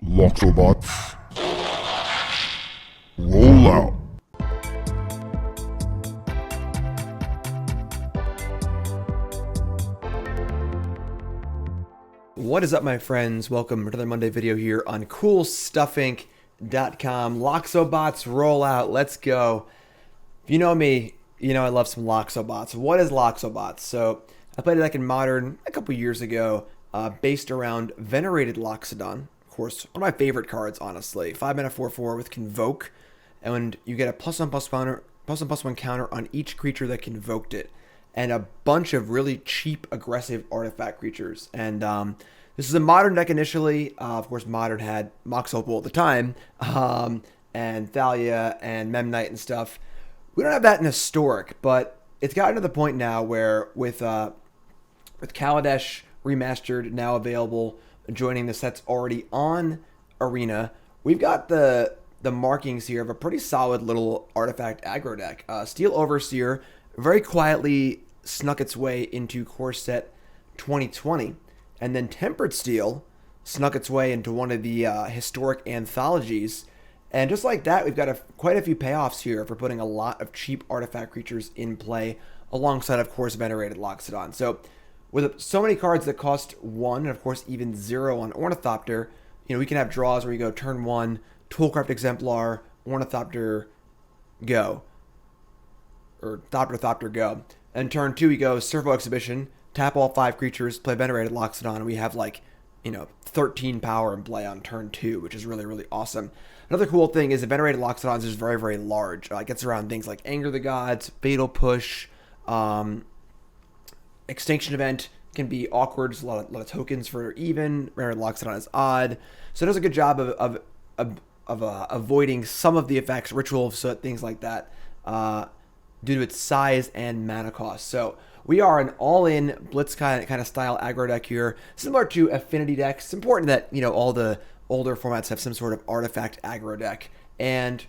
Loxobots, roll out. What is up, my friends? Welcome to another Monday video here on CoolStuffInc.com. Loxobots roll out. Let's go. If you know me, you know I love some Loxobots. What is Loxobots? So I played a deck in Modern a couple years ago, based around Venerated Loxodon. Of course, one of my favorite cards, honestly. 5-mana 4/4 with Convoke, and you get a +1/+1 counter on each creature that convoked it, and a bunch of really cheap, aggressive artifact creatures. And this is a Modern deck initially. Of course, Modern had Mox Opal at the time, and Thalia and Memnite and stuff. We don't have that in Historic, but it's gotten to the point now where with Kaladesh Remastered now available, joining the sets already on Arena, we've got the markings here of a pretty solid little artifact aggro deck. Steel Overseer very quietly snuck its way into Core Set 2020, and then Tempered Steel snuck its way into one of the historic anthologies. And just like that, we've got quite a few payoffs here for putting a lot of cheap artifact creatures in play, alongside, of course, Venerated Loxodon. So with so many cards that cost 1, and of course even 0 on Ornithopter, you know, we can have draws where you go turn 1, Toolcraft Exemplar, Ornithopter, go. Or Thopter, go. And turn 2, we go Servo Exhibition, tap all 5 creatures, play Venerated Loxodon, and we have, like, you know, 13 power in play on turn 2, which is really, really awesome. Another cool thing is that Venerated Loxodon is just very, very large. It gets around things like Anger the Gods, Fatal Push, Extinction Event can be awkward. There's a lot of tokens for even. Venerated Loxodon is odd. So it does a good job of avoiding some of the effects, Ritual of Soot, things like that, due to its size and mana cost. So we are an all-in blitz kind of style aggro deck here, similar to affinity decks. It's important that, you know, all the older formats have some sort of artifact aggro deck, and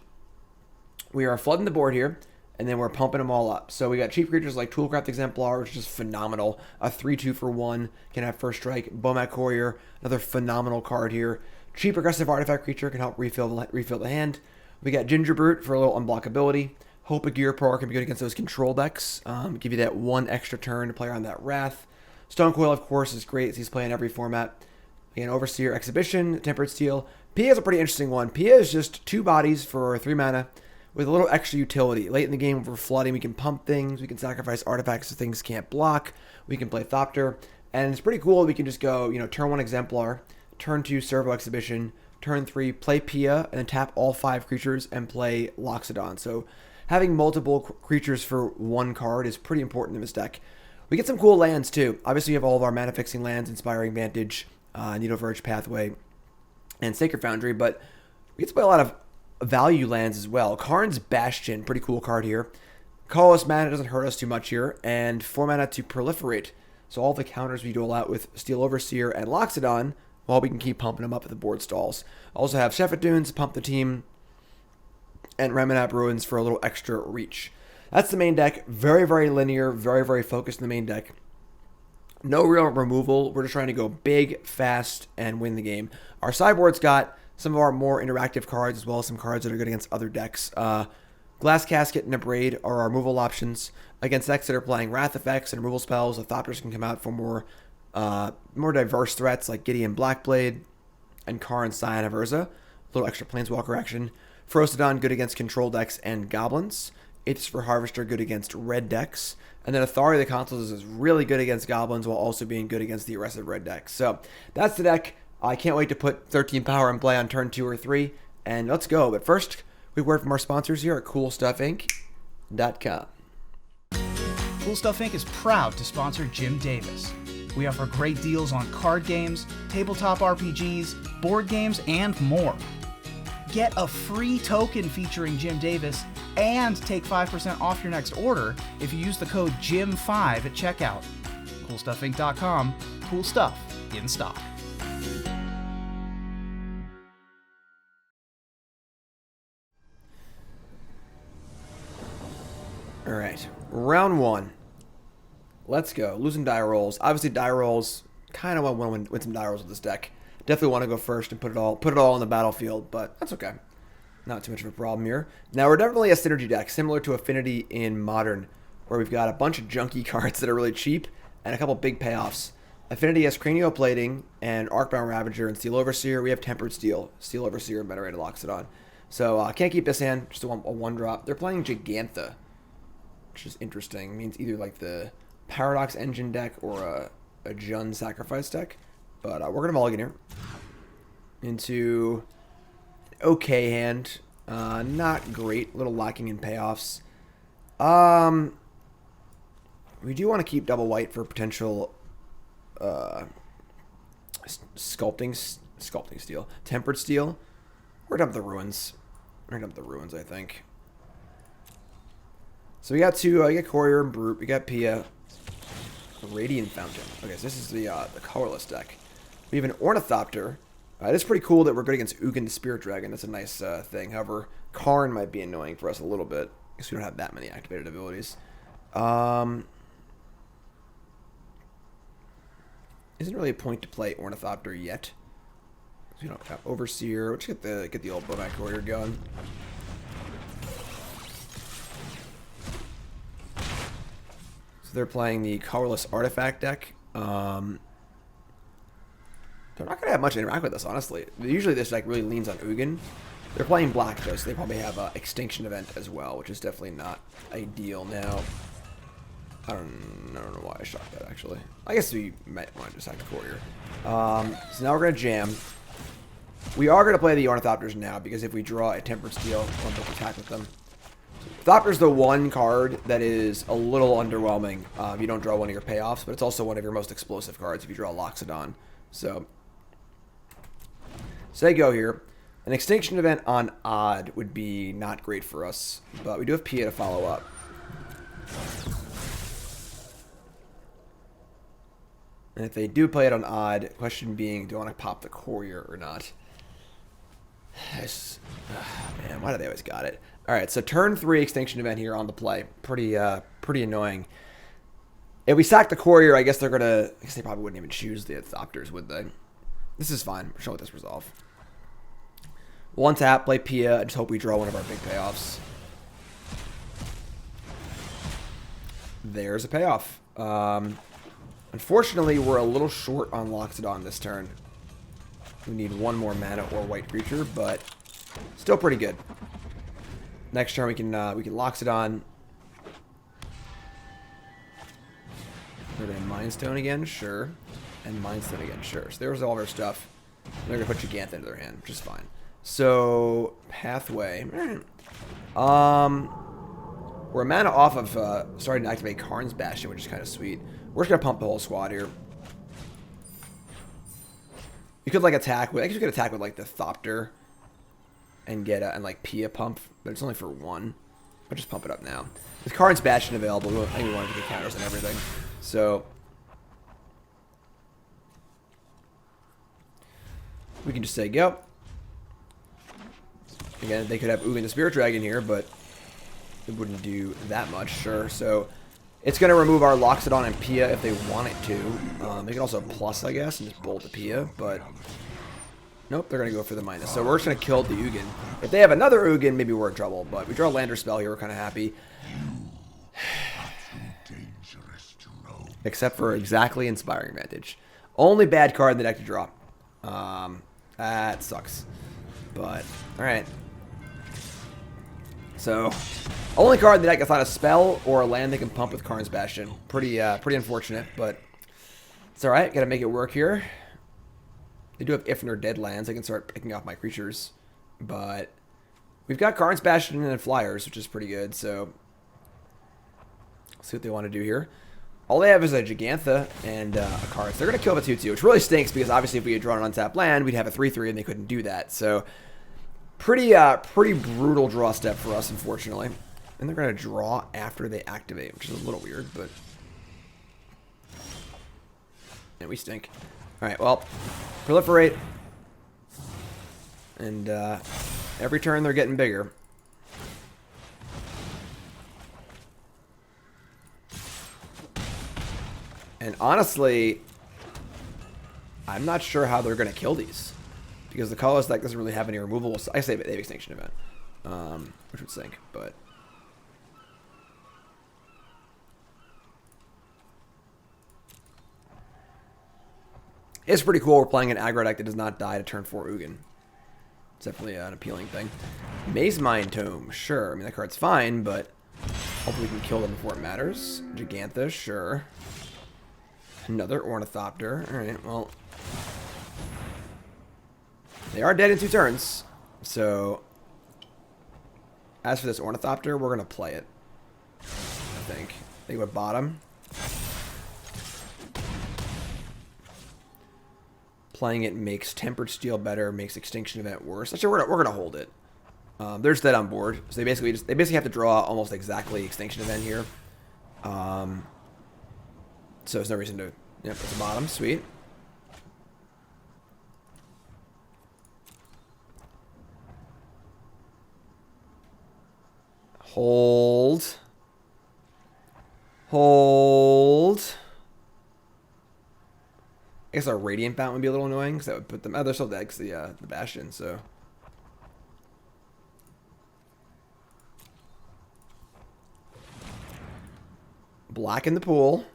we are flooding the board here, and then we're pumping them all up. So we got cheap creatures like Toolcraft Exemplar, which is just phenomenal. A 3/2 for 1 can have first strike. Bomat Courier, another phenomenal card here. Cheap aggressive artifact creature can help refill the hand. We got Gingerbrute for a little unblockability. Hope of Ghirapur can be good against those control decks. Give you that 1 extra turn to play around that Wrath. Stonecoil, of course, is great as he's playing every format. Again, Overseer Exhibition, Tempered Steel. Pia is a pretty interesting one. Pia is just 2 bodies for 3 mana with a little extra utility. Late in the game, if we're flooding, we can pump things. We can sacrifice artifacts so things can't block. We can play Thopter. And it's pretty cool. We can just go, you know, turn 1 Exemplar, turn 2 Servo Exhibition, turn 3 play Pia, and then tap all 5 creatures and play Loxodon. So having multiple creatures for 1 card is pretty important in this deck. We get some cool lands too. Obviously, we have all of our mana-fixing lands, Inspiring Vantage, Needleverge Pathway, and Sacred Foundry, but we get to play a lot of value lands as well. Karn's Bastion, pretty cool card here. Colorless mana doesn't hurt us too much here, and 4 mana to proliferate. So all the counters we dole out with Steel Overseer and Loxodon, while we can keep pumping them up at the board stalls. Also have Shefet Dunes, pump the team, and Ramunap Ruins for a little extra reach. That's the main deck. Very, very linear, very, very focused in the main deck. No real removal. We're just trying to go big, fast, and win the game. Our sideboard's got some of our more interactive cards, as well as some cards that are good against other decks. Glass Casket and Abrade are our removal options. Against decks that are playing Wrath effects and removal spells, the Thopters can come out for more diverse threats like Gideon Blackblade and Karn, Scion of Urza. A little extra Planeswalker action. Ferocidon, good against control decks and goblins. Aethersphere Harvester, good against red decks. And then Authority of the Consuls is really good against goblins while also being good against the aggressive red decks. So that's the deck. I can't wait to put 13 power in play on turn 2 or 3. And let's go. But first, we word from our sponsors here at CoolStuffInc.com. Cool Stuff Inc. is proud to sponsor Jim Davis. We offer great deals on card games, tabletop RPGs, board games, and more. Get a free token featuring Jim Davis and take 5% off your next order if you use the code JIM5 at checkout. CoolStuffInc.com. Cool stuff in stock. All right, round 1. Let's go. Losing die rolls. Obviously, die rolls, kind of want to win some die rolls with this deck. Definitely want to go first and put it all on the battlefield, but that's okay. Not too much of a problem here. Now, we're definitely a synergy deck, similar to Affinity in Modern, where we've got a bunch of junky cards that are really cheap and a couple big payoffs. Affinity has Cranioplating and Arcbound Ravager and Steel Overseer. We have Tempered Steel, Steel Overseer, and Venerated Loxodon. So, can't keep this hand, just a one-drop. They're playing Gigantha, which is interesting. It means either like the Paradox Engine deck or a Jund Sacrifice deck. But we're going to mulligan here into an okay hand. Not great. A little lacking in payoffs. We do want to keep double white for potential sculpting steel. Tempered Steel. We're going to dump the Ruins. We're going to dump the Ruins, I think. So we got two. We got Courier and Brute. We got Pia. Radiant Fountain. Okay, so this is the colorless deck. We have an Ornithopter. It's pretty cool that we're good against Ugin the Spirit Dragon. That's a nice thing. However, Karn might be annoying for us a little bit because we don't have that many activated abilities. Isn't really a point to play Ornithopter yet. We don't have Overseer. Let's get the old Bomat Courier going. So they're playing the colorless artifact deck. They're not going to have much to interact with us, honestly. Usually this deck really leans on Ugin. They're playing black, though, so they probably have an Extinction Event as well, which is definitely not ideal now. I don't know why I shot that, actually. I guess we might want to just act Courier. So now we're going to jam. We are going to play the Ornithopters now, because if we draw a Tempered Steel, we'll have to attack with them. Thopter's the one card that is a little underwhelming. You don't draw one of your payoffs, but it's also one of your most explosive cards if you draw Loxodon. So they go here. An Extinction Event on Odd would be not great for us, but we do have Pia to follow up. And if they do play it on Odd, question being, do I want to pop the Courier or not? Man, why do they always got it? Alright, so turn 3 Extinction Event here on the play. Pretty annoying. If we sack the Courier, I guess they're gonna... I guess they probably wouldn't even choose the Thopters, would they? This is fine. We're showing this resolve. One tap, play Pia, and just hope we draw one of our big payoffs. There's a payoff. Unfortunately, we're a little short on Loxodon this turn. We need one more mana or white creature, but still pretty good. Next turn we can Loxodon. We're gonna Mind Stone again, sure. And Mind Stone again, sure. So there's all of our stuff. They're gonna put Gigantha into their hand, which is fine. So Pathway. We're a mana off of starting to activate Karn's Bastion, which is kind of sweet. We're just gonna pump the whole squad here. You could like attack with, I guess you could attack with like the Thopter and get and like Pia pump, but it's only for one. I'll just pump it up now. With Karn's Bastion available, I think we wanted to get counters and everything. So we can just say go. Again, they could have Ugin the Spirit Dragon here, but it wouldn't do that much, sure. So it's going to remove our Loxodon and Pia if they want it to. They can also plus, I guess, and just bolt the Pia, but nope, they're going to go for the minus. So we're just going to kill the Ugin. If they have another Ugin, maybe we're in trouble, but we draw a Lander spell here, we're kind of happy. Except for exactly Inspiring Vantage. Only bad card in the deck to draw. That sucks. But, alright. So, only card in the deck that's not a spell or a land they can pump with Karn's Bastion. Pretty unfortunate, but it's alright. Gotta make it work here. They do have Ifnir dead lands. I can start picking off my creatures. But we've got Karn's Bastion and Flyers, which is pretty good. So, let's see what they want to do here. All they have is a Gigantha and a card. So they're going to kill the 2-2, which really stinks because obviously if we had drawn an untapped land, we'd have a 3-3 and they couldn't do that. So pretty brutal draw step for us, unfortunately. And they're going to draw after they activate, which is a little weird, but... And we stink. Alright, well, proliferate. And every turn they're getting bigger. And honestly, I'm not sure how they're going to kill these. Because the colorless deck doesn't really have any removal. I say they have Extinction Event. Which would sink, but... It's pretty cool we're playing an aggro deck that does not die to turn 4 Ugin. It's definitely an appealing thing. Maze Mind Tome, sure. I mean, that card's fine, but hopefully we can kill them before it matters. Gigantha, sure. Another Ornithopter. Alright, well... They are dead in 2 turns, so... As for this Ornithopter, we're going to play it. I think we're bottom. Playing it makes Tempered Steel better, makes Extinction Event worse. Actually, we're gonna hold it. They're just dead on board, so they basically have to draw almost exactly Extinction Event here. So there's no reason to. Yep, it's the bottom. Sweet. Hold. Hold. I guess our Radiant Fountain would be a little annoying, because that would put them... Oh, they're still dead, because the Bastion, so... Black in the pool.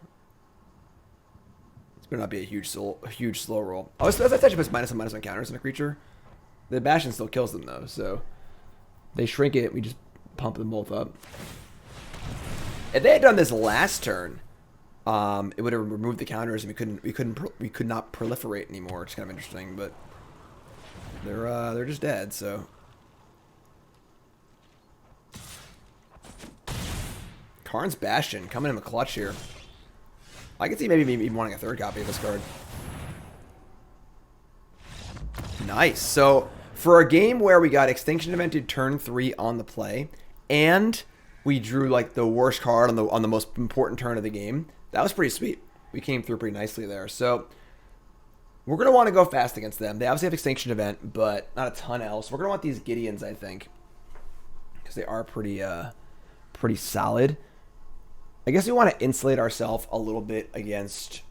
This better not be a huge slow roll. Oh, so that's actually puts -1/-1 counters on a creature. The Bastion still kills them, though, so... They shrink it, we just pump them both up. If they had done this last turn... it would have removed the counters, and we could not proliferate anymore. It's kind of interesting, but they're just dead. So Karn's Bastion coming in the clutch here. I can see maybe even wanting a 3rd copy of this card. Nice. So for a game where we got Extinction Evented turn 3 on the play, and we drew like the worst card on the most important turn of the game. That was pretty sweet. We came through pretty nicely there. So we're going to want to go fast against them. They obviously have Extinction Event, but not a ton else. We're going to want these Gideons, I think, because they are pretty solid. I guess we want to insulate ourselves a little bit against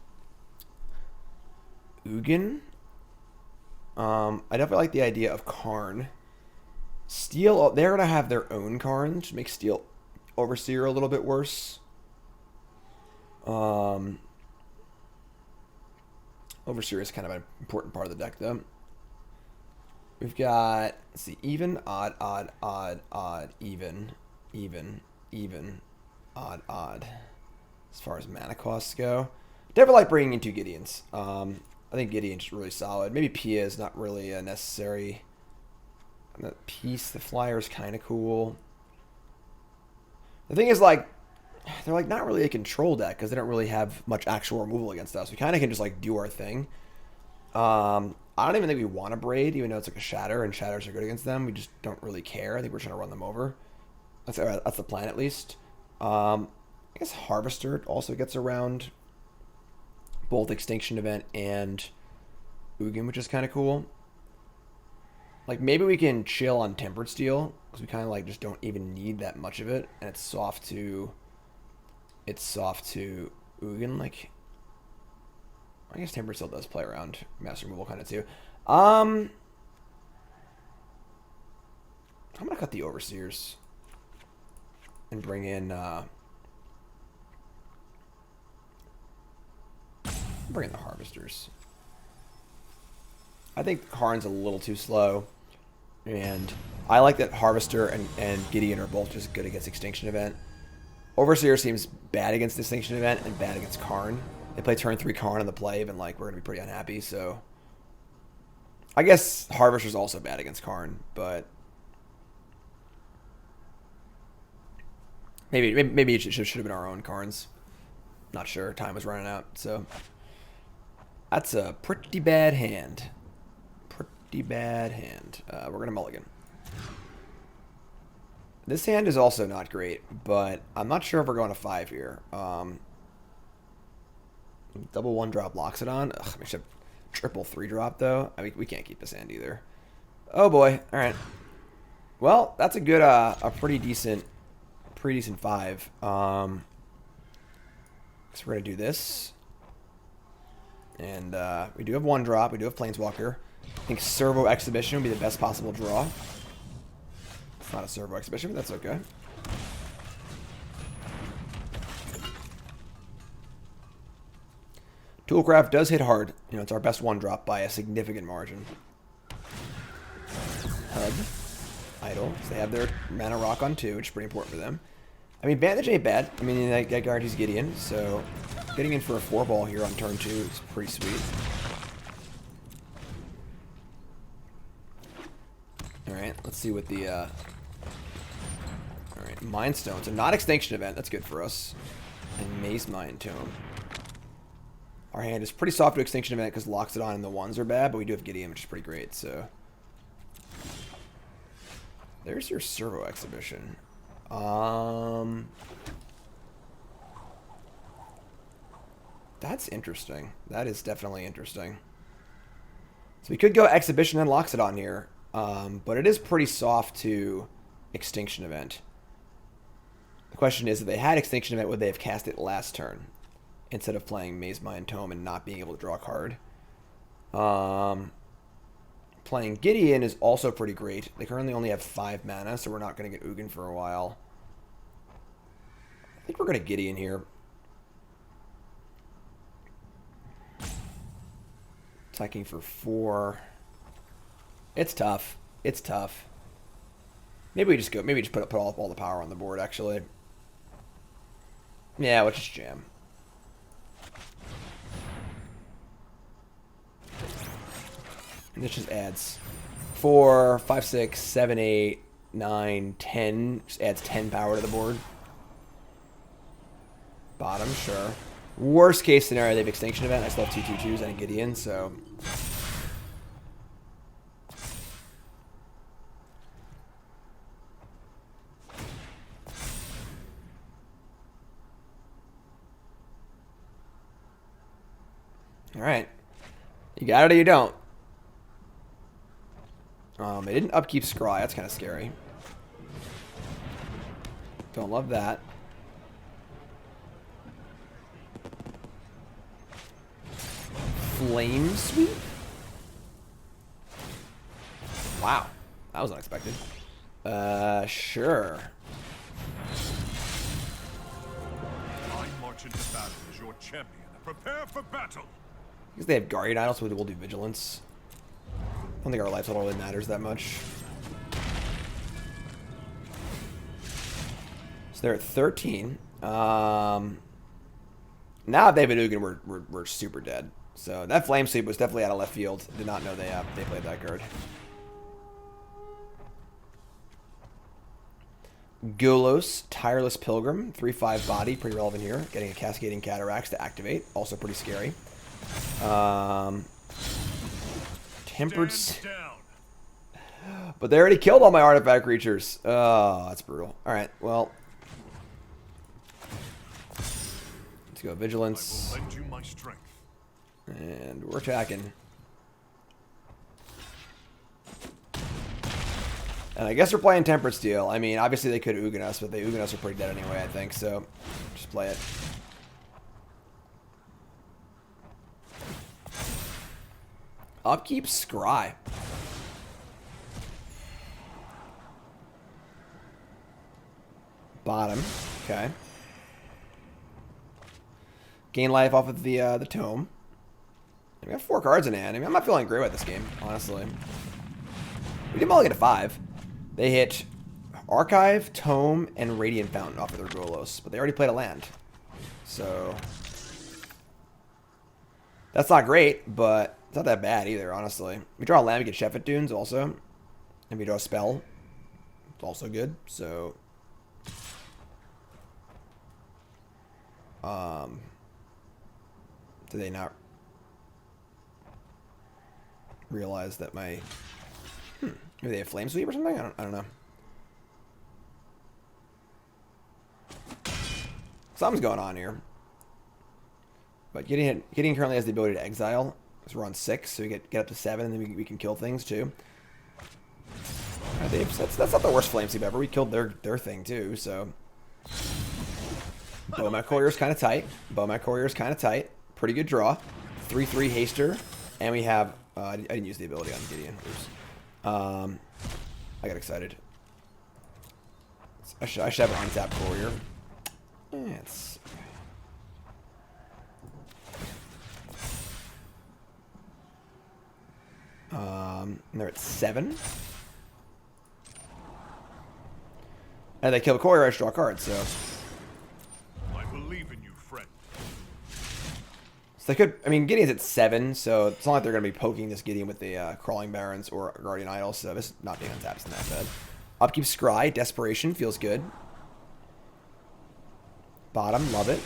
Ugin. I definitely like the idea of Karn. Steel, they're going to have their own Karn, which makes Steel Overseer a little bit worse. Overseer is kind of an important part of the deck, though. We've got, let's see, even, odd, odd, odd, odd, even, odd, odd. As far as mana costs go, definitely like bringing in 2 Gideons. I think Gideon's just really solid. Maybe Pia is not really a necessary. And that piece, the flyer is kind of cool. The thing is, like, they're like not really a control deck because they don't really have much actual removal against us. We kind of can just like do our thing. I don't even think we want to Braid, even though it's like a Shatter, and Shatters are good against them. We just don't really care. I think we're trying to run them over. That's the plan, at least. I guess Harvester also gets around both Extinction Event and Ugin, which is kind of cool. Like, maybe we can chill on Tempered Steel, because we kind of like just don't even need that much of it, and it's soft to Ugin. Like, I guess Tempered Steel does play around Master Removal kind of too. I'm gonna cut the Overseers and bring in the Harvesters. I think Karn's a little too slow, and I like that Harvester and Gideon are both just good against Extinction Event. Overseer seems bad against Extinction Event and bad against Karn. They play turn 3 Karn on the play, and like we're gonna be pretty unhappy. So I guess Harvester's also bad against Karn, but maybe it should have been our own Karns. Not sure. Time was running out, so that's a pretty bad hand. Pretty bad hand. We're gonna mulligan. This hand is also not great, but I'm not sure if we're going to 5 here. Double 1-drop Loxodon. Ugh, we should triple 3-drop though. I mean, we can't keep this hand either. Oh boy. All right. Well, that's a good, a pretty decent 5. So we're gonna do this. And we do have one drop. We do have Planeswalker. I think Servo Exhibition would be the best possible draw. It's not a Servo Exhibition, but that's okay. Toolcraft does hit hard. You know, it's our best one drop by a significant margin. Hub. Idle. So they have their mana rock on 2, which is pretty important for them. I mean, Vantage ain't bad. I mean, that guarantees Gideon, so getting in for a 4-ball here on turn 2 is pretty sweet. Alright, let's see what the... Alright, Mind Stone. So not Extinction Event. That's good for us. And Maze Mind Tome. Our hand is pretty soft to Extinction Event because Loxodon and the 1s are bad, but we do have Gideon, which is pretty great, so... There's your Servo Exhibition. That's interesting. That is definitely interesting. So we could go Exhibition and Loxodon here, but it is pretty soft to Extinction Event. The question is, if they had Extinction Event, would they have cast it last turn instead of playing Maze Mind Tome and not being able to draw a card? Playing Gideon is also pretty great. They currently only have 5 mana, so we're not going to get Ugin for a while. I think we're going to Gideon here. Attacking for 4. It's tough. It's tough. Maybe we just go. Maybe we just put all the power on the board. Actually, yeah. Let's just jam. And this just adds 4, 5, 6, 7, 8, 9, 10. Just adds 10 power to the board. Bottom, sure. Worst case scenario, they have Extinction Event. I still have 2/2/2s and a Gideon, so. Alright. You got it or you don't. They didn't upkeep Scry. That's kind of scary. Don't love that. Flame Sweep? Wow. That was unexpected. Sure. I march into battle as your champion. Prepare for battle. Because they have Guardian Idol, so we'll do Vigilance. I don't think our life total really matters that much. So they're at 13. Now if they have an Ugin, we're super dead. So that Flame Sweep was definitely out of left field. Did not know they played that card. Golos, Tireless Pilgrim, 3/5 body, pretty relevant here. Getting a Cascading Cataracts to activate, also pretty scary. Tempered... But they already killed all my artifact creatures. Oh, that's brutal. Alright, well. Let's go Vigilance. I will lend you my strength. And we're attacking. And I guess we're playing Tempered Steel. I mean, obviously they could Ugin us, but they Ugin us are pretty dead anyway, I think. So, just play it. Upkeep Scry. Bottom. Okay. Gain life off of the tome. We have 4 cards in hand. I mean, I'm not feeling great with this game, honestly. We did mulligan to 5. They hit Archive, Tome, and Radiant Fountain off of their Golos, but they already played a land. So that's not great, but it's not that bad either, honestly. We draw a land, we get Shefet Dunes also. And we draw a spell. It's also good, so... Do they not realize that my... Maybe they have Flame Sweep or something? I don't know. Something's going on here. But Gideon currently has the ability to exile. Because we're on 6, so we get up to 7, and then we can kill things too. That's not the worst Flame Sweep ever. We killed their thing too, so... Bomat Courier is kind of tight. Bomat Courier is kind of tight. Pretty good draw. 3/3 haster, and we have I didn't use the ability on Gideon. Oops. I got excited. I should have an untapped courier. It's and they're at 7. And they kill the courier, I draw a card, so. I believe in you, friend. So they could, I mean, Gideon's at 7, so it's not like they're going to be poking this Gideon with the Crawling Barons or Guardian Idol, so this not being untapped isn't that bad. Upkeep Scry, Desperation, feels good. Bottom, love it.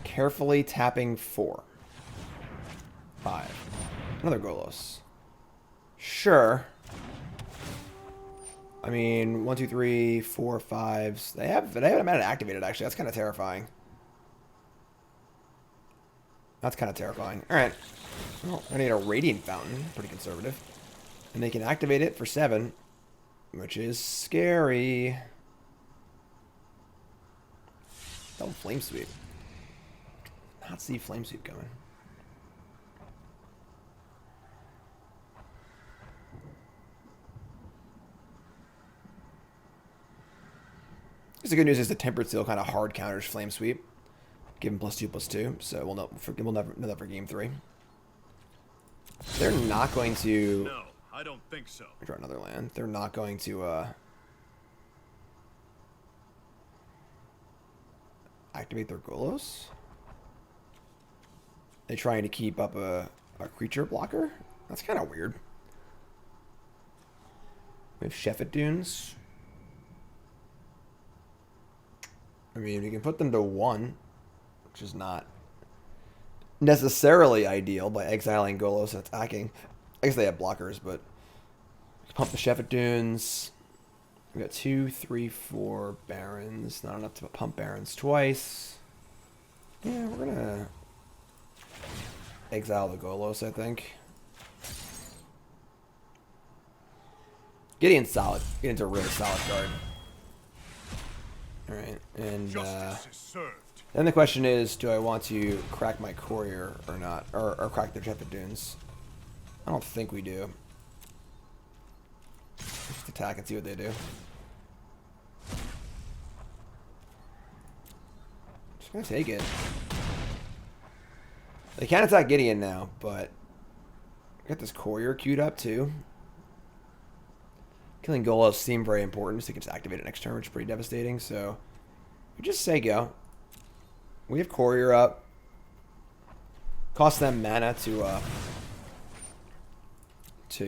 Carefully tapping 4. 5. Another Golos. Sure. I mean, 1, 2, 3, 4, 5s. They have a mana activated, actually. That's kind of terrifying. That's kind of terrifying. Alright. Well, I need a Radiant Fountain. Pretty conservative. And they can activate it for 7. Which is scary. Double Flame Sweep. Not see Flame Sweep coming. The good news is the Tempered Seal kind of hard counters Flame Sweep. Give him +2/+2, so we'll never know that for game 3. They're not going to. No, I don't think so. Draw another land. They're not going to activate their Golos. They trying to keep up a creature blocker? That's kind of weird. We have Shefet Dunes. I mean, we can put them to 1, which is not necessarily ideal by exiling Golos and attacking. I guess they have blockers, but pump the Shefet Dunes. We got 2, 3, 4 Barons. Not enough to pump Barons twice. Yeah, we're gonna exile the Golos, I think. Gideon's solid. Gideon's a really solid card. Alright, and then the question is, do I want to crack my Courier or not? Or crack the Shefet Dunes? I don't think we do. Just attack and see what they do. Just gonna take it. They can attack Gideon now, but I got this Courier queued up too. Killing Golos seemed very important, so they can just activate it next turn, which is pretty devastating. So we just say go. We have Courier up. Cost them mana to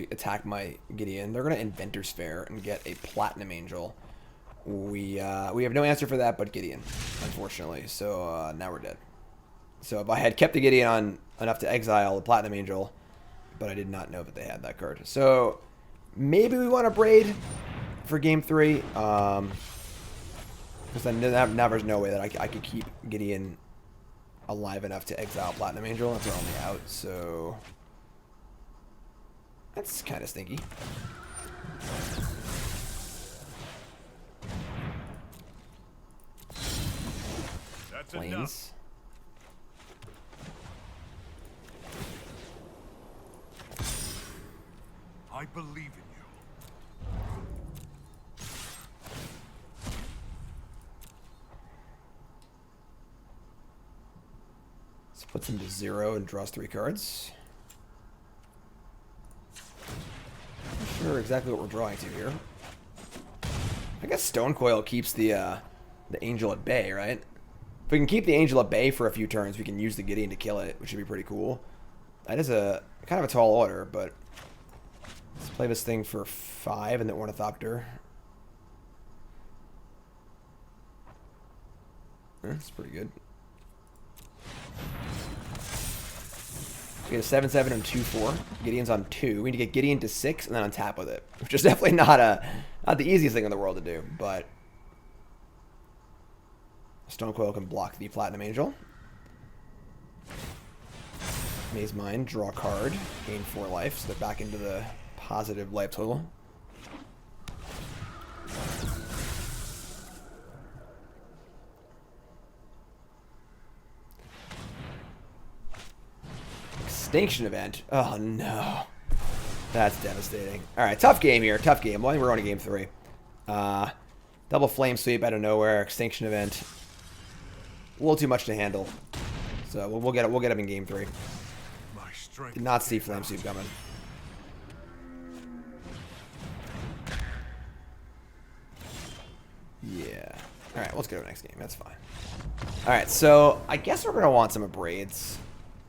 attack my Gideon. They're gonna Inventor's Fair and get a Platinum Angel. We have no answer for that but Gideon, unfortunately. So now we're dead. So if I had kept the Gideon on enough to exile the Platinum Angel, but I did not know that they had that card. So maybe we want to Abrade for game 3. Because then now there's no way that I could keep Gideon alive enough to exile Platinum Angel. That's our only out. So that's kind of stinky. That's Plains. enough. I believe in you. This puts him to 0 and draws 3 cards. Not sure exactly what we're drawing to here. I guess Stonecoil keeps the Angel at bay, right? If we can keep the Angel at bay for a few turns, we can use the Gideon to kill it, which would be pretty cool. That is a kind of a tall order, but let's play this thing for 5 and the Ornithopter. That's pretty good. We get a 7/7 and 2/4. Gideon's on 2. We need to get Gideon to 6 and then untap with it, which is definitely not the easiest thing in the world to do, but Stonecoil can block the Platinum Angel. Maze Mind, draw a card, gain 4 life, so they're back into the positive life total. Extinction Event. Oh no. That's devastating. Alright, tough game here. Tough game. Well, we're on to game 3. Double Flame Sweep out of nowhere. Extinction Event. A little too much to handle. So we'll get up in game 3. Did not see Flame Sweep coming. Yeah. Alright, let's go to the next game. That's fine. Alright, so I guess we're going to want some Abrades.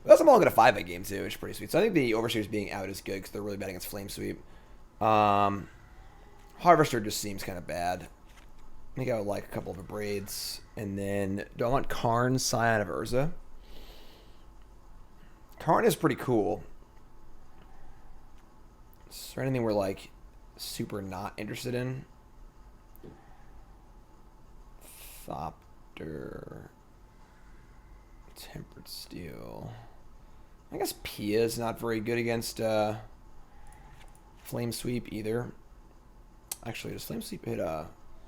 I'm only going to 5 at game 2, which is pretty sweet. So I think the Overseers being out is good because they're really bad against Flame Sweep. Harvester just seems kind of bad. I think I would like a couple of Abrades. And then, do I want Karn, Scion of Urza? Karn is pretty cool. Is there anything we're like super not interested in? Thopter. Tempered Steel. I guess Pia is not very good against Flame Sweep either. Actually, does Flame Sweep hit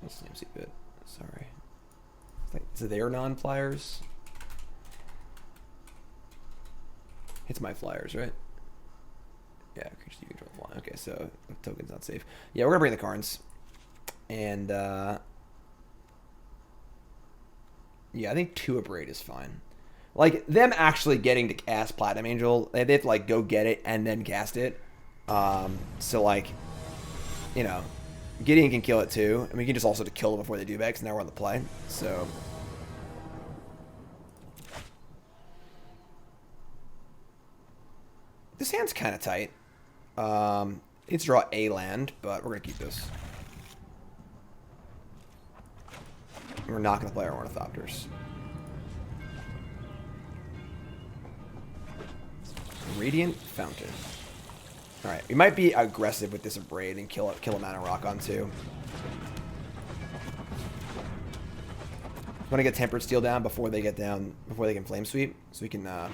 what's Flame Sweep hit? Sorry. Is it their non-flyers? Hits my flyers, right? Yeah, creatures you control fly. Okay, so the token's not safe. Yeah, we're gonna bring the Karns. And yeah, I think 2 Abrade is fine. Like, them actually getting to cast Platinum Angel, they have to, like, go get it and then cast it. So, like, you know, Gideon can kill it too. And we can just also to kill them before they do that, because now we're on the play. So, this hand's kind of tight. It's draw a land, but we're going to keep this. We're not going to play our Ornithopters. Radiant Fountain. Alright, we might be aggressive with this Abrade and kill a Mana Rock on too. Want to get Tempered Steel down before they can Flame Sweep, so we can Alright,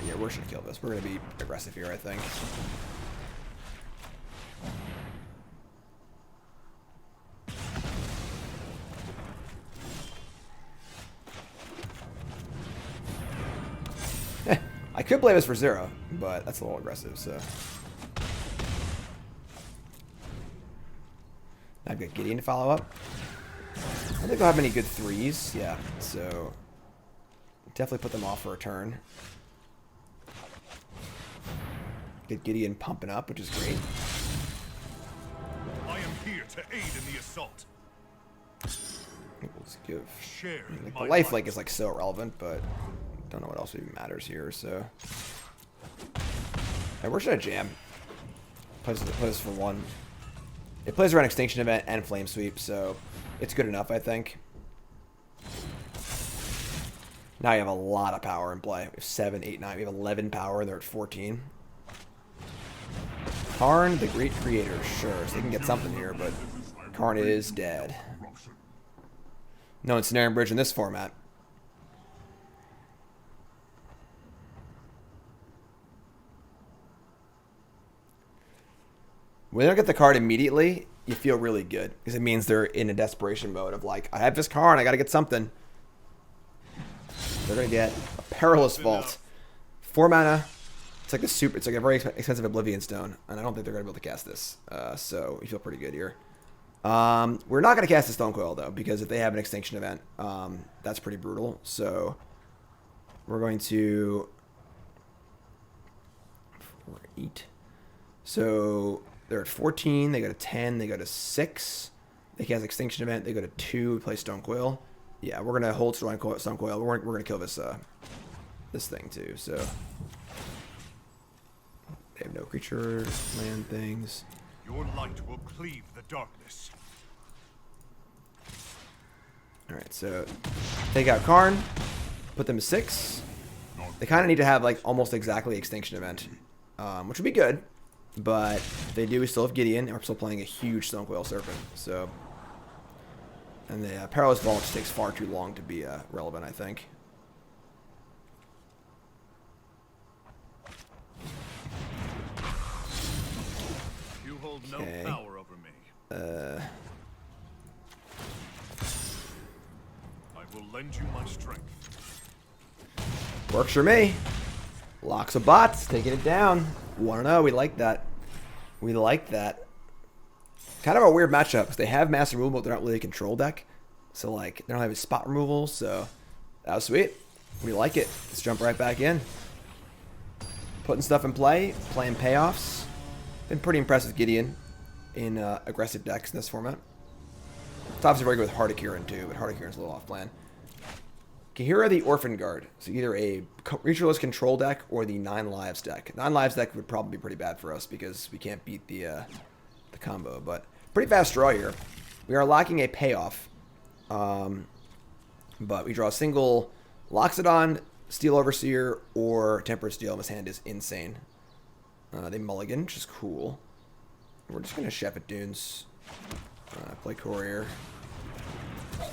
yeah, we're gonna kill this. We're gonna be aggressive here, I think. I could play this for 0, but that's a little aggressive, so. I've got Gideon to follow up. I don't think they'll have many good 3s, yeah, so definitely put them off for a turn. Get Gideon pumping up, which is great. I am here to aid in the assault. Let's give. Like, the lifelink is like so irrelevant, but don't know what else even matters here, so. Hey, where should I jam? Plays for 1. It plays around Extinction Event and Flame Sweep, so it's good enough, I think. Now you have a lot of power in play. We have 7, 8, 9. We have 11 power, and they're at 14. Karn, the Great Creator, sure. So they can get something here, but Karn is dead. No Ensnaring Bridge in this format. When they don't get the card immediately, you feel really good. Because it means they're in a desperation mode of like, I have this card, I gotta get something. They're gonna get a Perilous Vault. 4 mana. It's like a very expensive Oblivion Stone. And I don't think they're gonna be able to cast this. So you feel pretty good here. We're not gonna cast the Stonecoil though, because if they have an Extinction Event, that's pretty brutal. So we're going to 4, 8. So they're at 14, they go to 10, they go to 6. They cast Extinction Event, they go to 2, we play Stonecoil. Yeah, we're going to hold Stonecoil. We're going to kill this this thing too, so. They have no creature, land things. Your light will cleave the darkness. Alright, so take out Karn, put them to 6. They kind of need to have like almost exactly Extinction Event, which would be good. But if they do, we still have Gideon, and we're still playing a huge Stonecoil Serpent. So, and the Perilous Vault just takes far too long to be relevant, I think. You hold no Okay. power over me. I will lend you my strength. Works for me. Loxobots taking it down. 1-0. We like that. We like that. Kind of a weird matchup because they have mass removal, but they're not really a control deck. So, like, they don't have a spot removal. So, that was sweet. We like it. Let's jump right back in. Putting stuff in play. Playing payoffs. Been pretty impressed with Gideon in aggressive decks in this format. It's obviously very good with Heart of Kiran too, but Heart of Kiran's a little off plan. Kahira the Orphan Guard. So either a Ritualist control deck or the 9 lives deck. 9 lives deck would probably be pretty bad for us because we can't beat the combo. But pretty fast draw here. We are lacking a payoff. But we draw a single Loxodon, Steel Overseer, or Tempered Steel. This hand is insane. They mulligan, which is cool. We're just going to Shefet Dunes. Play Courier.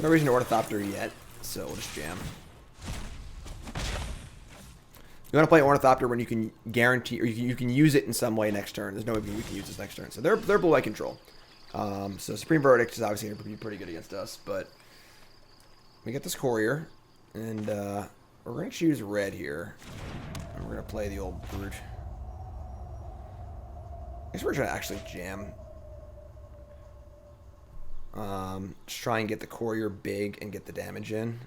No reason to Ornithopter yet, so we'll just jam. You want to play Ornithopter when you can guarantee, or you can use it in some way next turn. There's no way we can use this next turn. So they're blue-white control. So Supreme Verdict is obviously going to be pretty good against us, but we get this Courier, and we're going to choose red here. And we're going to play the old Brute. I guess we're trying to actually jam. Just try and get the Courier big and get the damage in.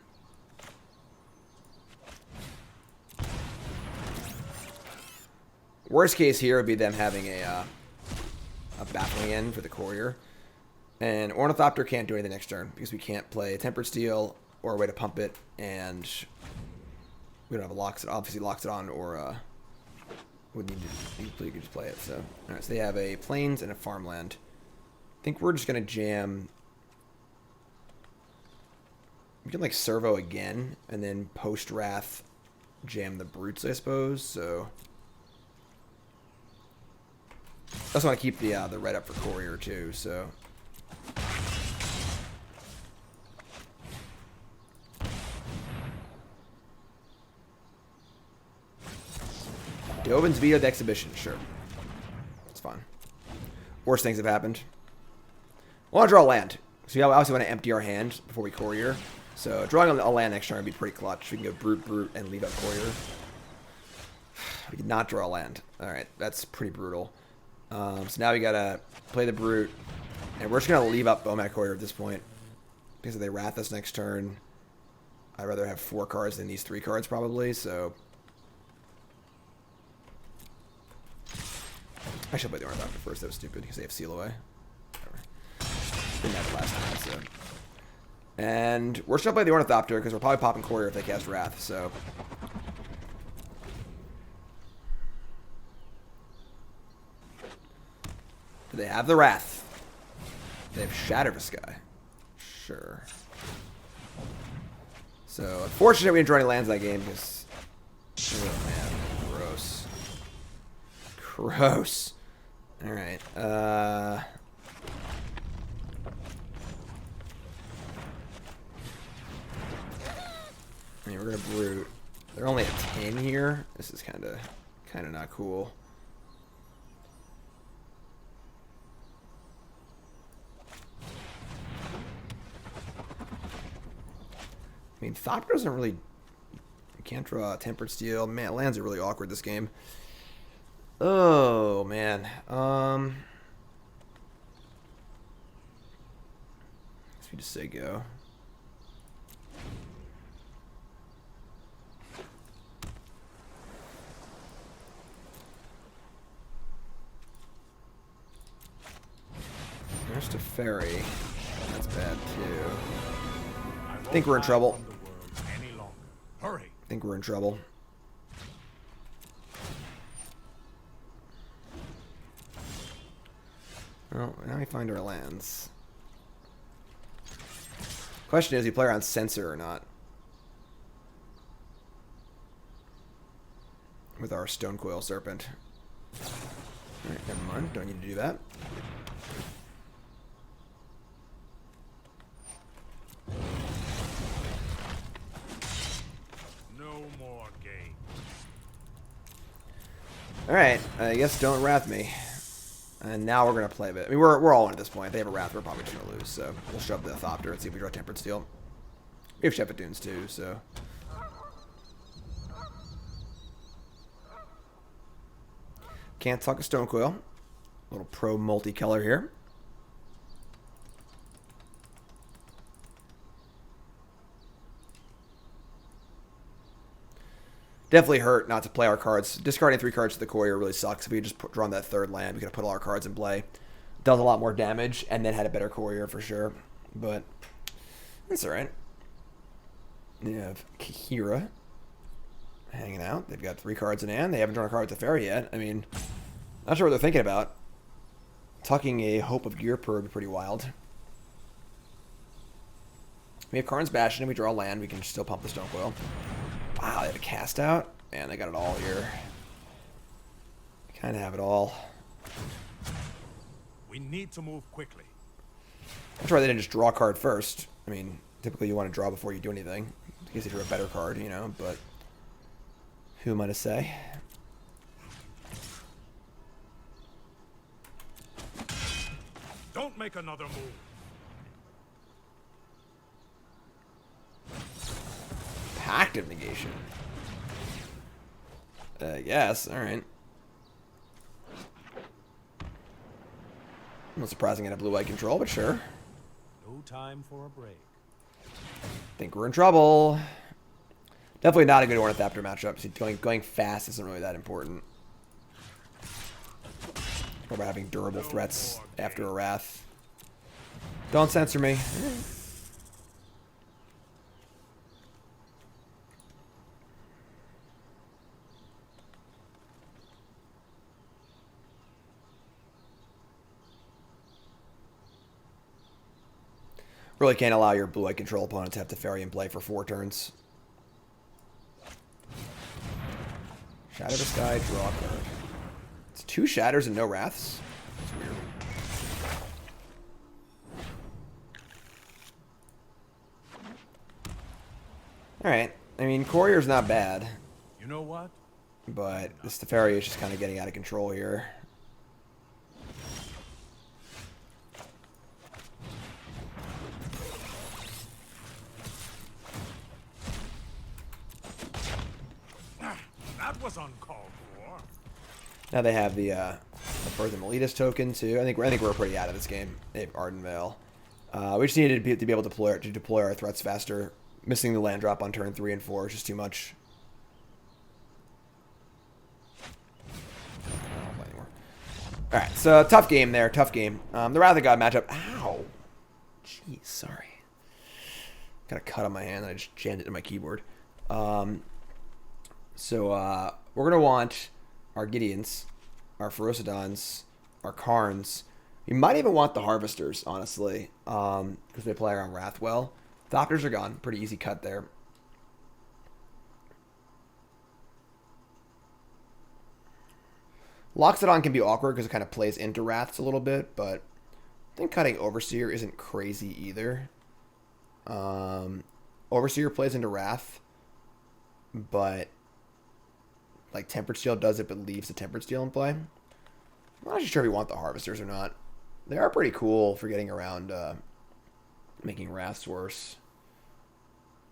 Worst case here would be them having a baffling end for the Courier. And Ornithopter can't do anything next turn because we can't play Tempered Steel or a way to pump it, and we don't have a Loxodon, obviously Loxodon, or would need to just play it. So, alright, so they have a Plains and a Farmland. I think we're just gonna jam. We can like Servo again, and then post Wrath jam the Brutes, I suppose. So I also want to keep the red up for Courier too. So Dovin's vetoed the exhibition, sure. It's fine. Worst things have happened. I want to draw a land. So we obviously want to empty our hand before we Courier. So drawing a land next turn would be pretty clutch. We can go Brute, and leave out Courier. We did not draw a land. Alright, that's pretty brutal. So now we gotta play the Brute. And we're just gonna leave up Bomat Courier at this point. Because if they Wrath us next turn, I'd rather have 4 cards than these 3 cards probably, so I should play the Ornithopter first. That was stupid because they have Seal Away. Didn't have it last time, so. And we're just gonna play the Ornithopter because we're probably popping Courier if they cast Wrath, so. Do they have the Wrath? They have Shatter the Sky. Sure. So, unfortunately, we didn't draw any lands that game because. Oh, man. Gross. Gross. Alright. I mean, we're gonna Brute. They're only at 10 here. This is kind of not cool. I mean, Thopter doesn't really. You can't draw Tempered Steel. Man, lands are really awkward this game. Oh man. Let's just say go. There's the Fairy. That's bad too. I think we're in trouble. Hurry. I think we're in trouble. Well, now we find our lands. Question is, do you play around Censor or not? With our Stonecoil Serpent. Alright, never mind. Don't need to do that. No more games. Alright, I guess don't wrath me. And now we're going to play a bit. I mean, we're all in at this point. If they have a wrath, we're probably just going to lose. So we'll shove the Thopter and see if we draw Tempered Steel. We have Shefet Dunes too, so. Can't talk a Stonecoil. Little pro multicolor here. Definitely hurt not to play our cards. Discarding 3 cards to the Courier really sucks. If we had just drawn that 3rd land, we could have put all our cards in play. Does a lot more damage, and then had a better Courier for sure. But it's alright. You have Kira hanging out. They've got 3 cards in hand. They haven't drawn a card with the Fairy yet. I mean, not sure what they're thinking about. Tucking a Hope of Ghirapur would be pretty wild. We have Karn's Bastion. If we draw a land, we can still pump the Stonecoil. Wow, they have a cast out? Man, they got it all here. They kind of have it all. We need to move quickly. That's why they didn't just draw a card first. I mean, typically you want to draw before you do anything. In case they drew a better card, you know, but who am I to say? Don't make another move. Pact of Negation. Yes, alright. Not surprising at a blue-white control, but sure. No time for a break. Think we're in trouble. Definitely not a good Ornithopter matchup. So going fast isn't really that important. Or about having durable threats after a Wrath. Don't censor me. Really can't allow your blue-white control opponent to have the Fairy in play for 4 turns. Shatter the Sky, draw a card. It's 2 Shatters and no Wraths. That's weird. Alright. I mean, Courier's not bad. You know what? But this Teferi is just kind of getting out of control here. That was uncalled for. Now they have the Birth of Meletus token too. I think we're pretty out of this game. They have Arden Veil. We just needed to be able to deploy our threats faster. Missing the land drop on turn 3 and 4 is just too much. Alright, so tough game there. Tough game. The Wrath of God matchup. Ow. Jeez, sorry. Got a cut on my hand. I just jammed it to my keyboard. So we're going to want our Gideons, our Ferocidons, our Karns. We might even want the Harvesters, honestly, because they play around Wrath well. Thopters are gone. Pretty easy cut there. Loxodon can be awkward because it kind of plays into Wraths a little bit, but I think cutting Overseer isn't crazy either. Overseer plays into Wrath, but like Tempered Steel does it, but leaves the Tempered Steel in play. I'm not actually sure if we want the Harvesters or not. They are pretty cool for getting around making Wraths worse.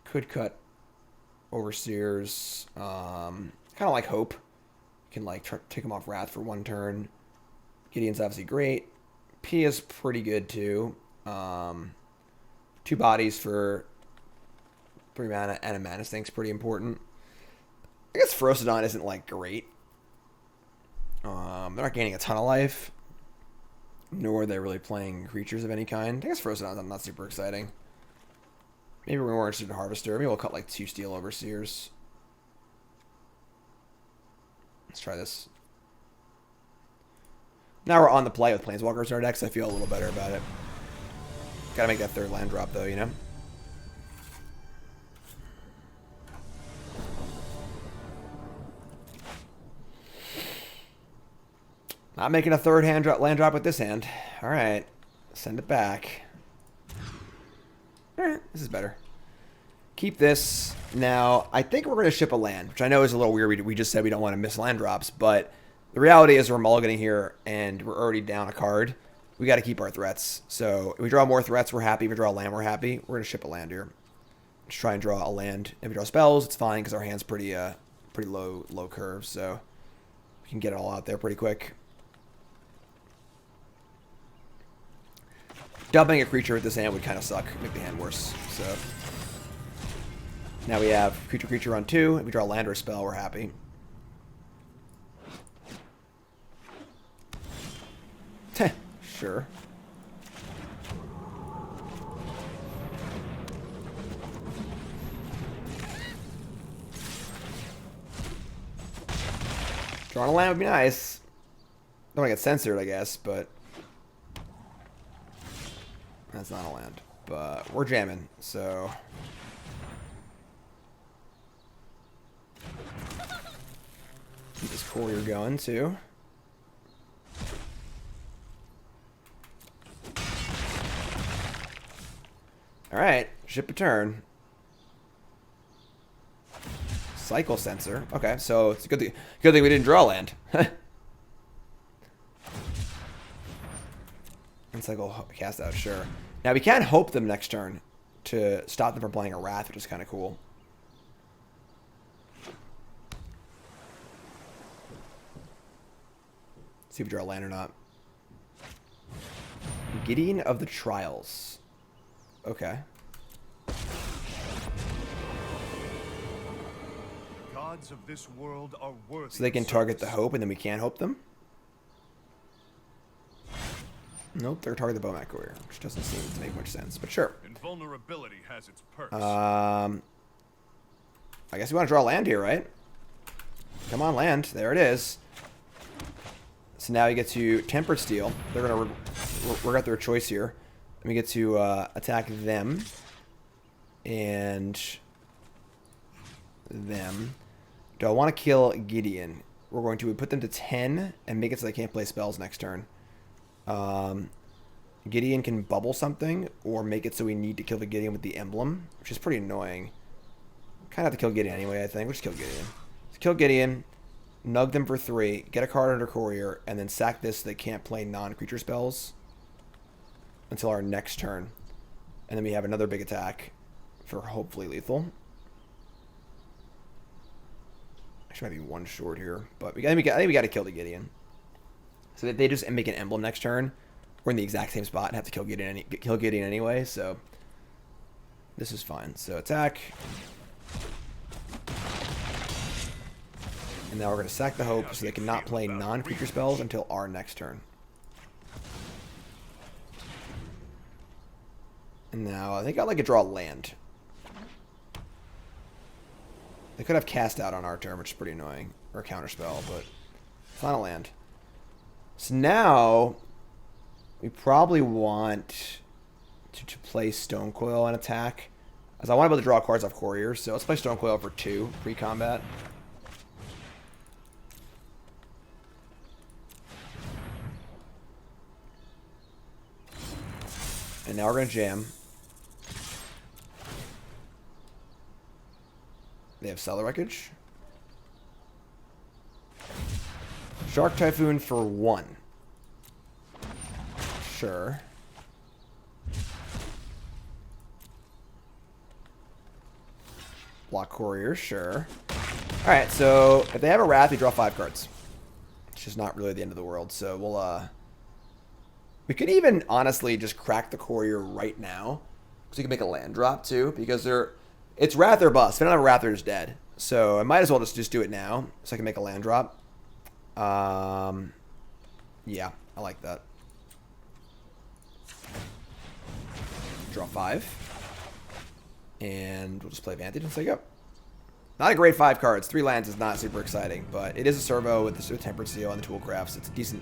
Could cut Overseers. Kind of like Hope. You can like take them off Wrath for 1 turn. Gideon's obviously great. Pia's pretty good too. 2 bodies for 3 mana and a Mana Stink's pretty important. I guess Ferocidon isn't like great. They're not gaining a ton of life, nor are they really playing creatures of any kind. I guess Ferocidon's not super exciting. Maybe we're more interested in Harvester. Maybe we'll cut like 2 Steel Overseers. Let's try this. Now we're on the play with Planeswalkers in our decks. I feel a little better about it. Gotta make that 3rd land drop though, you know? Not making a third land drop with this hand. All right. Send it back. All right. This is better. Keep this. Now, I think we're going to ship a land, which I know is a little weird. We just said we don't want to miss land drops, but the reality is we're mulliganing here, and we're already down a card. We got to keep our threats. So if we draw more threats, we're happy. If we draw a land, we're happy. We're going to ship a land here. Just try and draw a land. If we draw spells, it's fine because our hand's pretty low curve, so we can get it all out there pretty quick. Dumping a creature with this hand would kind of suck, make the hand worse. So now we have creature on 2. If we draw a land or a spell, we're happy. Sure. Drawing a land would be nice. Don't want to get censored, I guess, but that's not a land. But we're jamming, so keep this courier going too. All right, ship a turn. Cycle sensor. Okay, so it's a good thing we didn't draw land. And cycle cast out, sure. Now we can hope them next turn to stop them from playing a Wrath, which is kind of cool. See if we draw a land or not. Gideon of the Trials. Okay. Gods of this world are worthy. So they can target the Hope, and then we can't hope them? Nope, they're target the Bomat Courier, which doesn't seem to make much sense, but sure. Invulnerability has its perks. I guess we want to draw land here, right? Come on, land. There it is. So now we get to Tempered Steel. They're going to regret their choice here. And we get to attack them. And them. Do I want to kill Gideon? We're going to put them to 10 and make it so they can't play spells next turn. Gideon can bubble something or make it so we need to kill the Gideon with the emblem, which is pretty annoying. Kind of have to kill Gideon anyway, I think. We'll just kill Gideon. Let's kill Gideon, nug them for 3, get a card under Courier, and then sack this so they can't play non-creature spells until our next turn. And then we have another big attack for hopefully lethal. Actually, might be one short here, but I think we got to kill the Gideon. So that they just make an emblem next turn. We're in the exact same spot and have to kill Gideon anyway, so this is fine. So attack. And now we're going to sack the Hope so they cannot play non-creature spells until our next turn. And now I think I'd like to draw land. They could have cast out on our turn, which is pretty annoying. Or counterspell, but it's not a land. So now we probably want to play Stonecoil and attack. As I want to be able to draw cards off Courier, so let's play Stonecoil for 2 pre-combat. And now we're going to jam. They have Cellar Wreckage. Shark Typhoon for 1. Sure. Block Courier, sure. Alright, so if they have a Wrath, we draw 5 cards. It's just not really the end of the world, so we'll, we could even, honestly, just crack the Courier right now. Because we can make a land drop, too, because it's Wrath or bust. If they don't have a Wrath, they're just dead. So I might as well just do it now, so I can make a land drop. Yeah, I like that. Draw 5. And we'll just play Vantage and say go. Not a great 5 cards. 3 lands is not super exciting, but it is a servo with the Tempered Steel and the Toolcraft, so it's a decent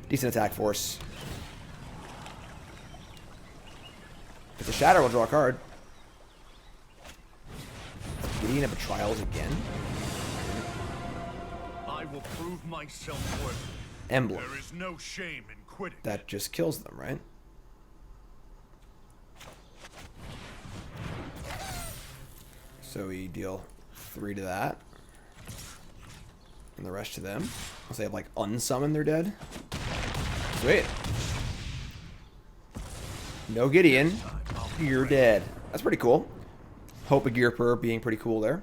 attack force. If it's a Shatter, we'll draw a card. Gideon of the Trials again. I will prove myself worthy. emblem. There is no shame in quitting. That just kills them, right? So we deal 3 to that. And the rest to them. Unless they have, like, unsummoned their dead. Sweet. No Gideon. You're dead. That's pretty cool. Hope of Ghirapur being pretty cool there.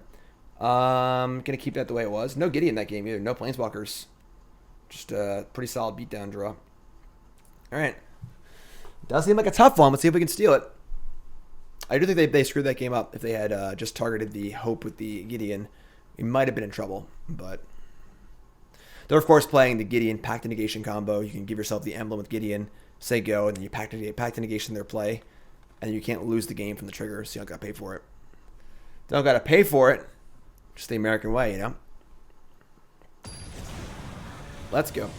Gonna keep that the way it was. No Gideon that game either. No Planeswalkers. Just a pretty solid beatdown draw. Alright. Does seem like a tough one. Let's see if we can steal it. I do think they screwed that game up. If they had just targeted the Hope with the Gideon, we might have been in trouble. But they're, of course, playing the Gideon Pact to Negation combo. You can give yourself the emblem with Gideon, say go, and then you Pact to Negation their play. And you can't lose the game from the trigger, so you don't got to pay for it. Don't got to pay for it. Just the American way, you know? Let's go.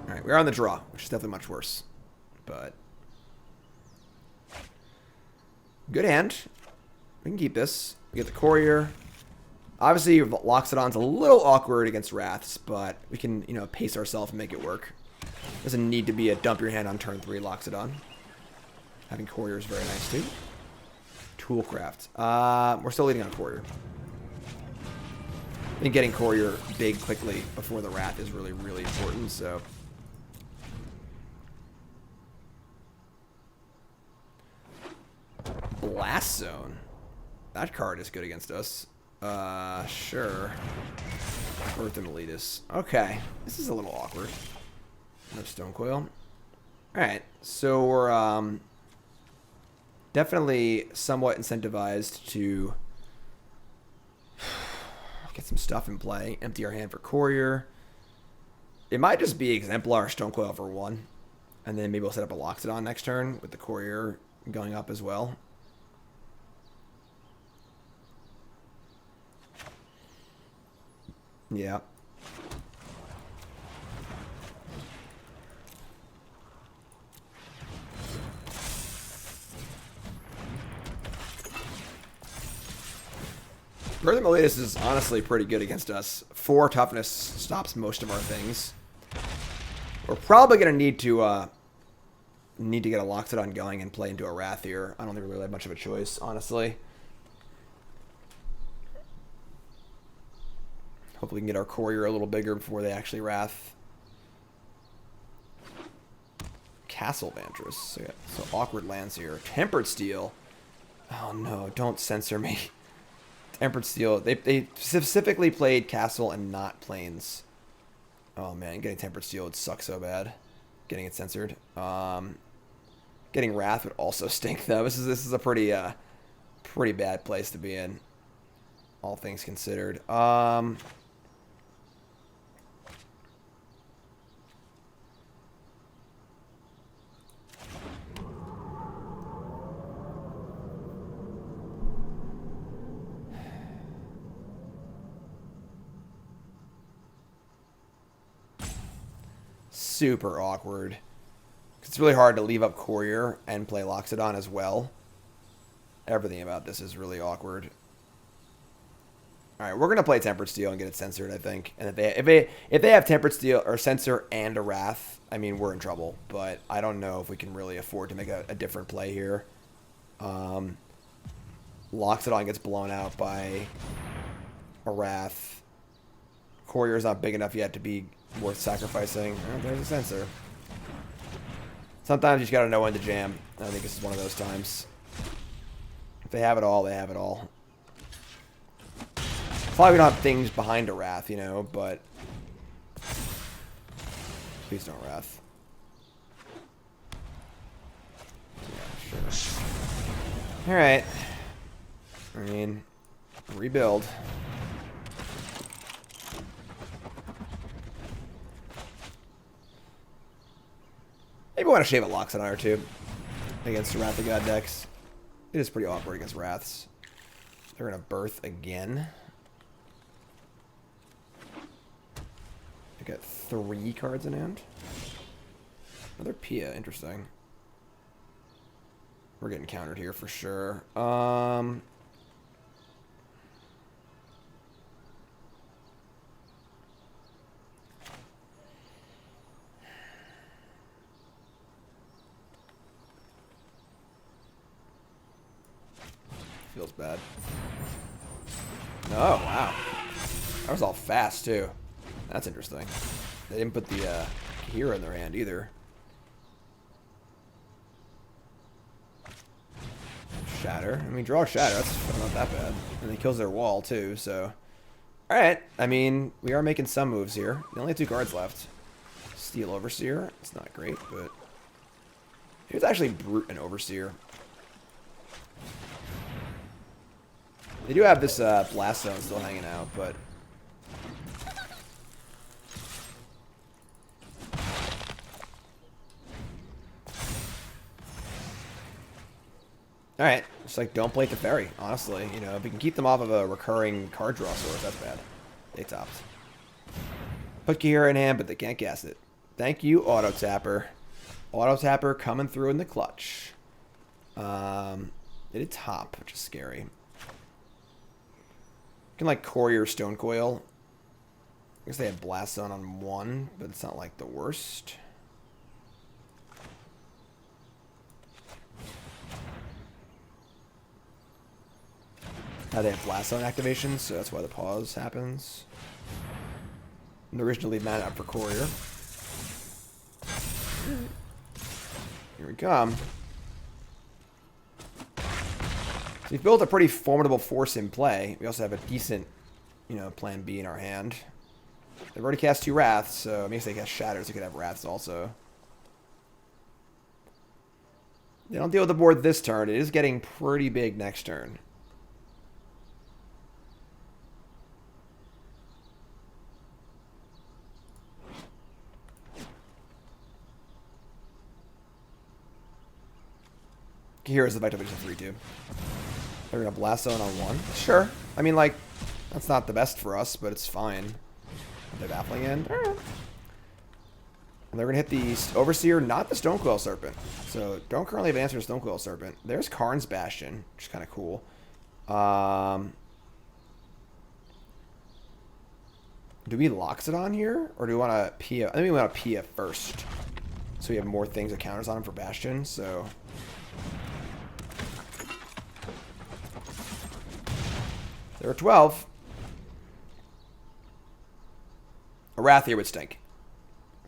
Alright, we're on the draw, which is definitely much worse. But good hand. We can keep this. We get the Courier. Obviously, Loxodon's a little awkward against Wraths, but we can, you know, pace ourselves and make it work. Doesn't need to be a dump your hand on turn 3 Loxodon. Having Courier is very nice, too. Toolcraft. We're still leading on Courier. I think getting Courier big quickly before the Wrath is really, really important, so... Blast Zone. That card is good against us. Sure. Earth and Elitist. Okay. This is a little awkward. No Stonecoil. Alright. So we're, definitely somewhat incentivized to get some stuff in play. Empty our hand for Courier. It might just be Exemplar Stonecoil for 1. And then maybe we'll set up a Loxodon next turn with the Courier going up as well. Yeah. Rhythm Elitist is honestly pretty good against us. 4 toughness stops most of our things. We're probably going to need to get a Loxodon going and play into a Wrath here. I don't think we really have much of a choice, honestly. Hopefully we can get our Courier a little bigger before they actually Wrath. Castle Vantress. So awkward lands here. Tempered Steel. Oh no, don't censor me. Tempered Steel. They specifically played Castle and not Plains. Oh man, getting Tempered Steel would suck so bad. Getting it censored. Getting Wrath would also stink though. This is a pretty bad place to be in. All things considered. Super awkward. It's really hard to leave up Courier and play Loxodon as well. Everything about this is really awkward. All right, we're gonna play Tempered Steel and get it censored, I think. And if they have Tempered Steel or Censor and a Wrath, I mean we're in trouble. But I don't know if we can really afford to make a different play here. Loxodon gets blown out by a Wrath. Courier's not big enough yet to be worth sacrificing. Oh, there's a Censor. Sometimes you just gotta know when to jam. I think this is one of those times. If they have it all, they have it all. Probably we don't have things behind a Wrath, you know, but... Please don't Wrath. Yeah, sure. Alright. I mean, rebuild. Maybe I want to shave a Loxodon or two against Wrath of God decks. It is pretty awkward against Wraths. They're going to Birth again. I got 3 cards in hand. Another Pia, interesting. We're getting countered here for sure. Feels bad. Oh, wow. That was all fast, too. That's interesting. They didn't put the hero in their hand, either. Shatter. I mean, draw a Shatter. That's not that bad. And he kills their wall, too, so... Alright. I mean, we are making some moves here. We only have 2 cards left. Steel Overseer. It's not great, but... He was actually Brute and Overseer. They do have this Blast Zone still hanging out, but... Alright, just like don't play the Fairy, honestly. You know, if we can keep them off of a recurring card draw source, that's bad. They topped. Put Kihira in hand, but they can't cast it. Thank you, Auto Tapper. Auto Tapper coming through in the clutch. They did top, which is scary. You can like Courier Stonecoil. I guess they have Blast Zone on 1, but it's not like the worst. They have Blast Zone activations, so that's why the pause happens. And originally mana up for Courier. Here we come. So we've built a pretty formidable force in play. We also have a decent, you know, plan B in our hand. They've already cast 2 Wraths, so I mean, if they cast Shatters, they could have Wraths also. They don't deal with the board this turn. It is getting pretty big next turn. Here's the Vector Vision 3-2. They're going to Blast Zone on 1. Sure. I mean, like, that's not the best for us, but it's fine. They're Baffling End. Right. And they're going to hit the Overseer, not the Stonecoil Serpent. So, don't currently have answer to Stonecoil Serpent. There's Karn's Bastion, which is kind of cool. Do we Loxodon here? Or do we want to Pia? I think we want to Pia first. So we have more things that counters on him for Bastion, so... There are 12. A Wrath here would stink.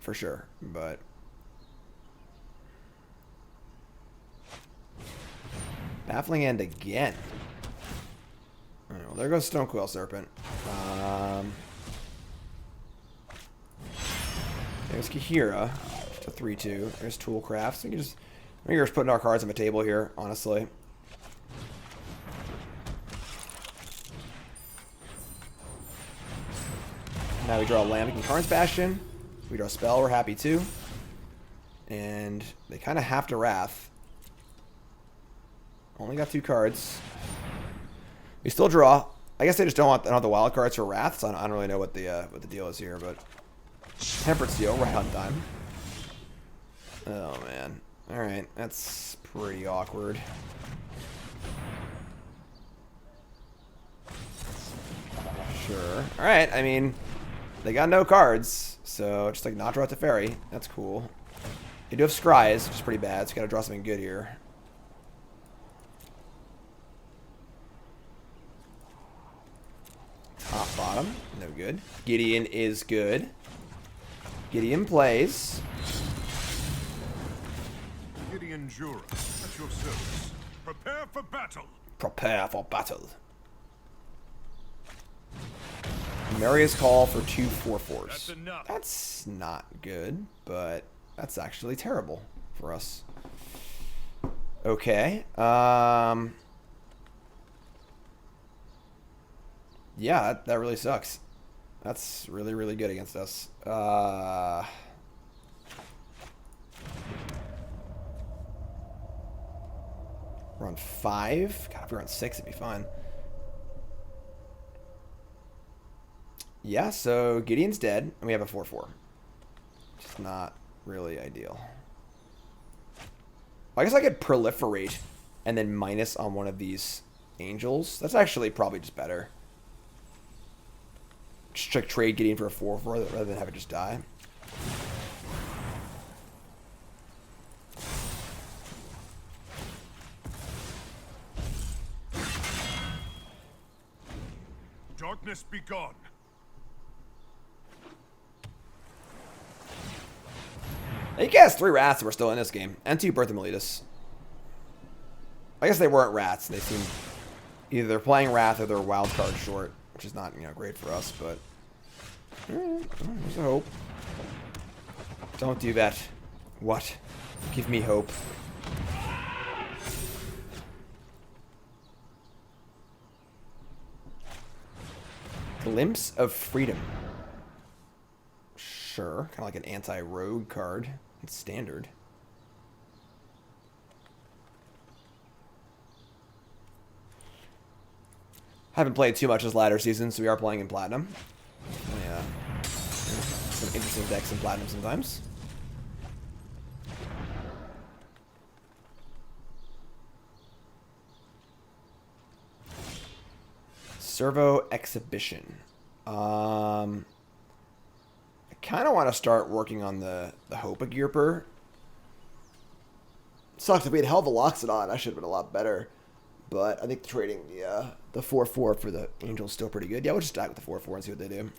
For sure. But... Baffling End again. Alright, well, there goes Stonecoil Serpent. There's Kihira. Just a 3-2. There's Toolcraft. So we can just... We're just putting our cards on the table here, honestly. Now we draw a Lambic and Karn's Bastion. We draw a spell, we're happy too. And they kind of have to Wrath. Only got 2 cards. We still draw. I guess they just don't want the wild cards for Wrath, so I don't really know what the deal is here, but Tempered Steel right on time. Oh man. Alright, that's pretty awkward. Sure. Alright, I mean, they got no cards, so just like not draw to Fairy. That's cool. They do have Scries, which is pretty bad, so you gotta draw something good here. Top, bottom, no good. Gideon is good. Gideon plays. Gideon Jura, at your service. Prepare for battle. Prepare for battle. Maria's Call for 2 4/4s. That's enough. That's not good, but that's actually terrible for us. Okay. Yeah, that really sucks. That's really, really good against us. We're on 5. God, if we were on 6, it'd be fine. Yeah, so Gideon's dead, and we have a 4/4. Just not really ideal. I guess I could proliferate and then minus on one of these angels. That's actually probably just better. Just like trade Gideon for a 4/4 rather than have it just die. Darkness be gone. He cast 3 rats that were still in this game, and 2 Birth Meletus. I guess they weren't rats. They seem either they're playing Wrath or they're wild card short, which is not, you know, great for us, but there's a hope. Don't do that. What? Give me hope. Glimpse of Freedom. Sure, kind of like an anti-rogue card. It's standard. Haven't played too much this latter season, so we are playing in Platinum. Yeah, some interesting decks in Platinum sometimes. Servo Exhibition. I kind of want to start working on the Hope of Ghirapur. Sucks if we had hell of a Loxodon. I should have been a lot better. But I think trading the 4/4 for the Angel is still pretty good. Yeah, we'll just stack with the 4/4 and see what they do.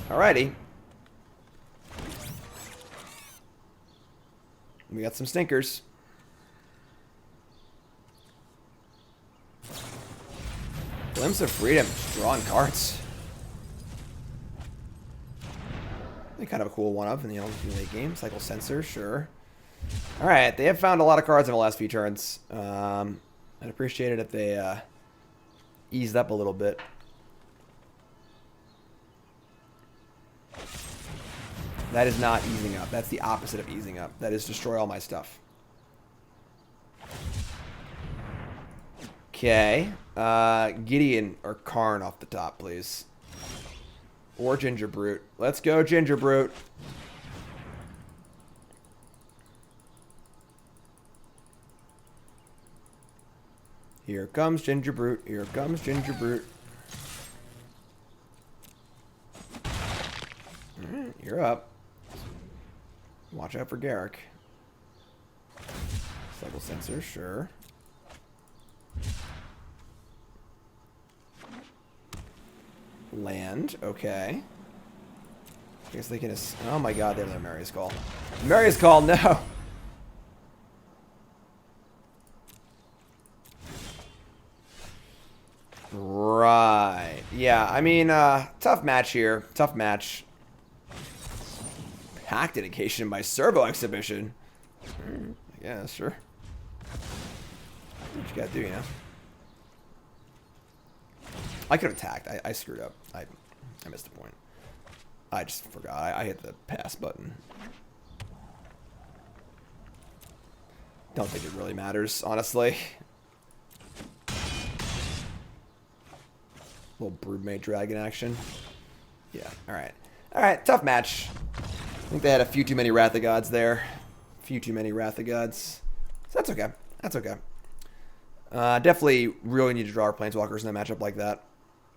Alrighty. We got some stinkers. Glimpse of Freedom. Drawing cards. Kind of a cool one-up in the late game. Cycle Sensor, sure. Alright, they have found a lot of cards in the last few turns. I'd appreciate it if they eased up a little bit. That is not easing up. That's the opposite of easing up. That is destroy all my stuff. Okay. Gideon or Karn off the top, please. Or Gingerbrute. Let's go, Gingerbrute. Here comes Gingerbrute. Here comes Gingerbrute. Alright, you're up. Watch out for Garrick. Cycle Sensor, sure. Land, okay. I guess they can... Oh my god, they have their Mary's Call. Mary's Call, no! Right. Yeah, I mean, tough match here. Tough match. Pack Dedication by Servo Exhibition. Yeah, sure. What you gotta do, you know? I could have attacked. I screwed up. I missed the point. I just forgot. I hit the pass button. Don't think it really matters, honestly. Little Broodmate Dragon action. Yeah, alright. Alright, tough match. I think they had a few too many Wrath of Gods there. A few too many Wrath of Gods. So that's okay. That's okay. Definitely really need to draw our Planeswalkers in a matchup like that.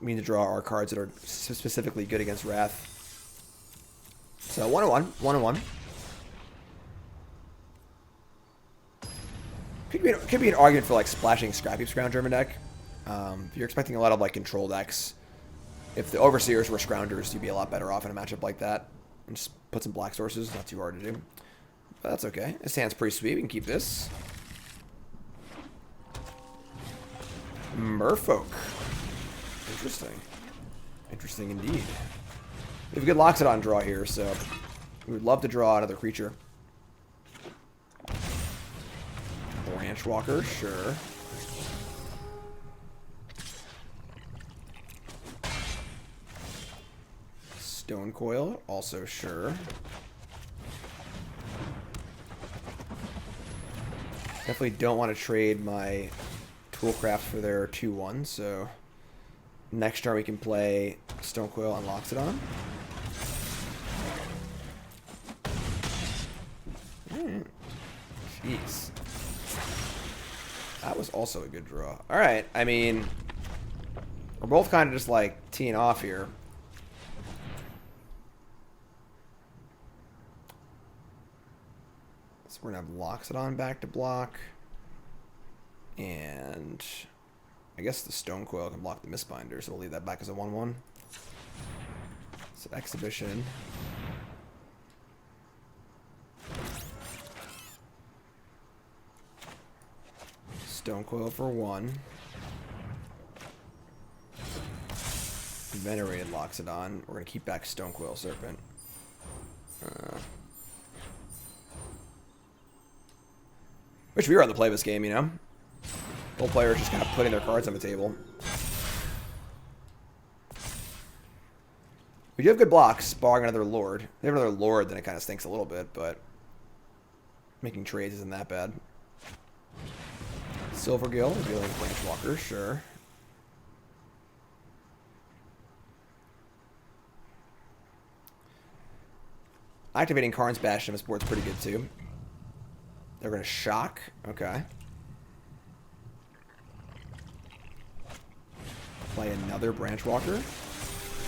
We need to draw our cards that are specifically good against Wrath. So 1-1. 1-1. Could be an argument for like splashing Scrap Scrounger in a deck. If you're expecting a lot of like control decks, if the Overseers were Scroungers, you'd be a lot better off in a matchup like that. And just put some black sources. Not too hard to do. But that's okay. This hand's pretty sweet. We can keep this. Merfolk. Interesting. Interesting indeed. We have a good Loxodon draw here, so we would love to draw another creature. Branch Walker, sure. Stonecoil, also sure. Definitely don't want to trade my Toolcraft for their 2/1, so next turn we can play Stonecoil and Loxodon. Jeez. That was also a good draw. Alright, I mean, we're both kind of just like teeing off here. We're going to have Loxodon back to block. And I guess the Stonecoil can block the Mistbinder, so we'll leave that back as a 1/1. So Exhibition. Stonecoil for 1. Venerated Loxodon. We're going to keep back Stonecoil Serpent. Wish we were on the play this game, you know? Both players just kind of putting their cards on the table. We do have good blocks, barring another Lord. If they have another Lord, then it kind of stinks a little bit, but making trades isn't that bad. Silvergill, dealing Planeswalker, sure. Activating Karn's Bastion on this board's pretty good too. They're going to shock. Okay. Play another Branchwalker.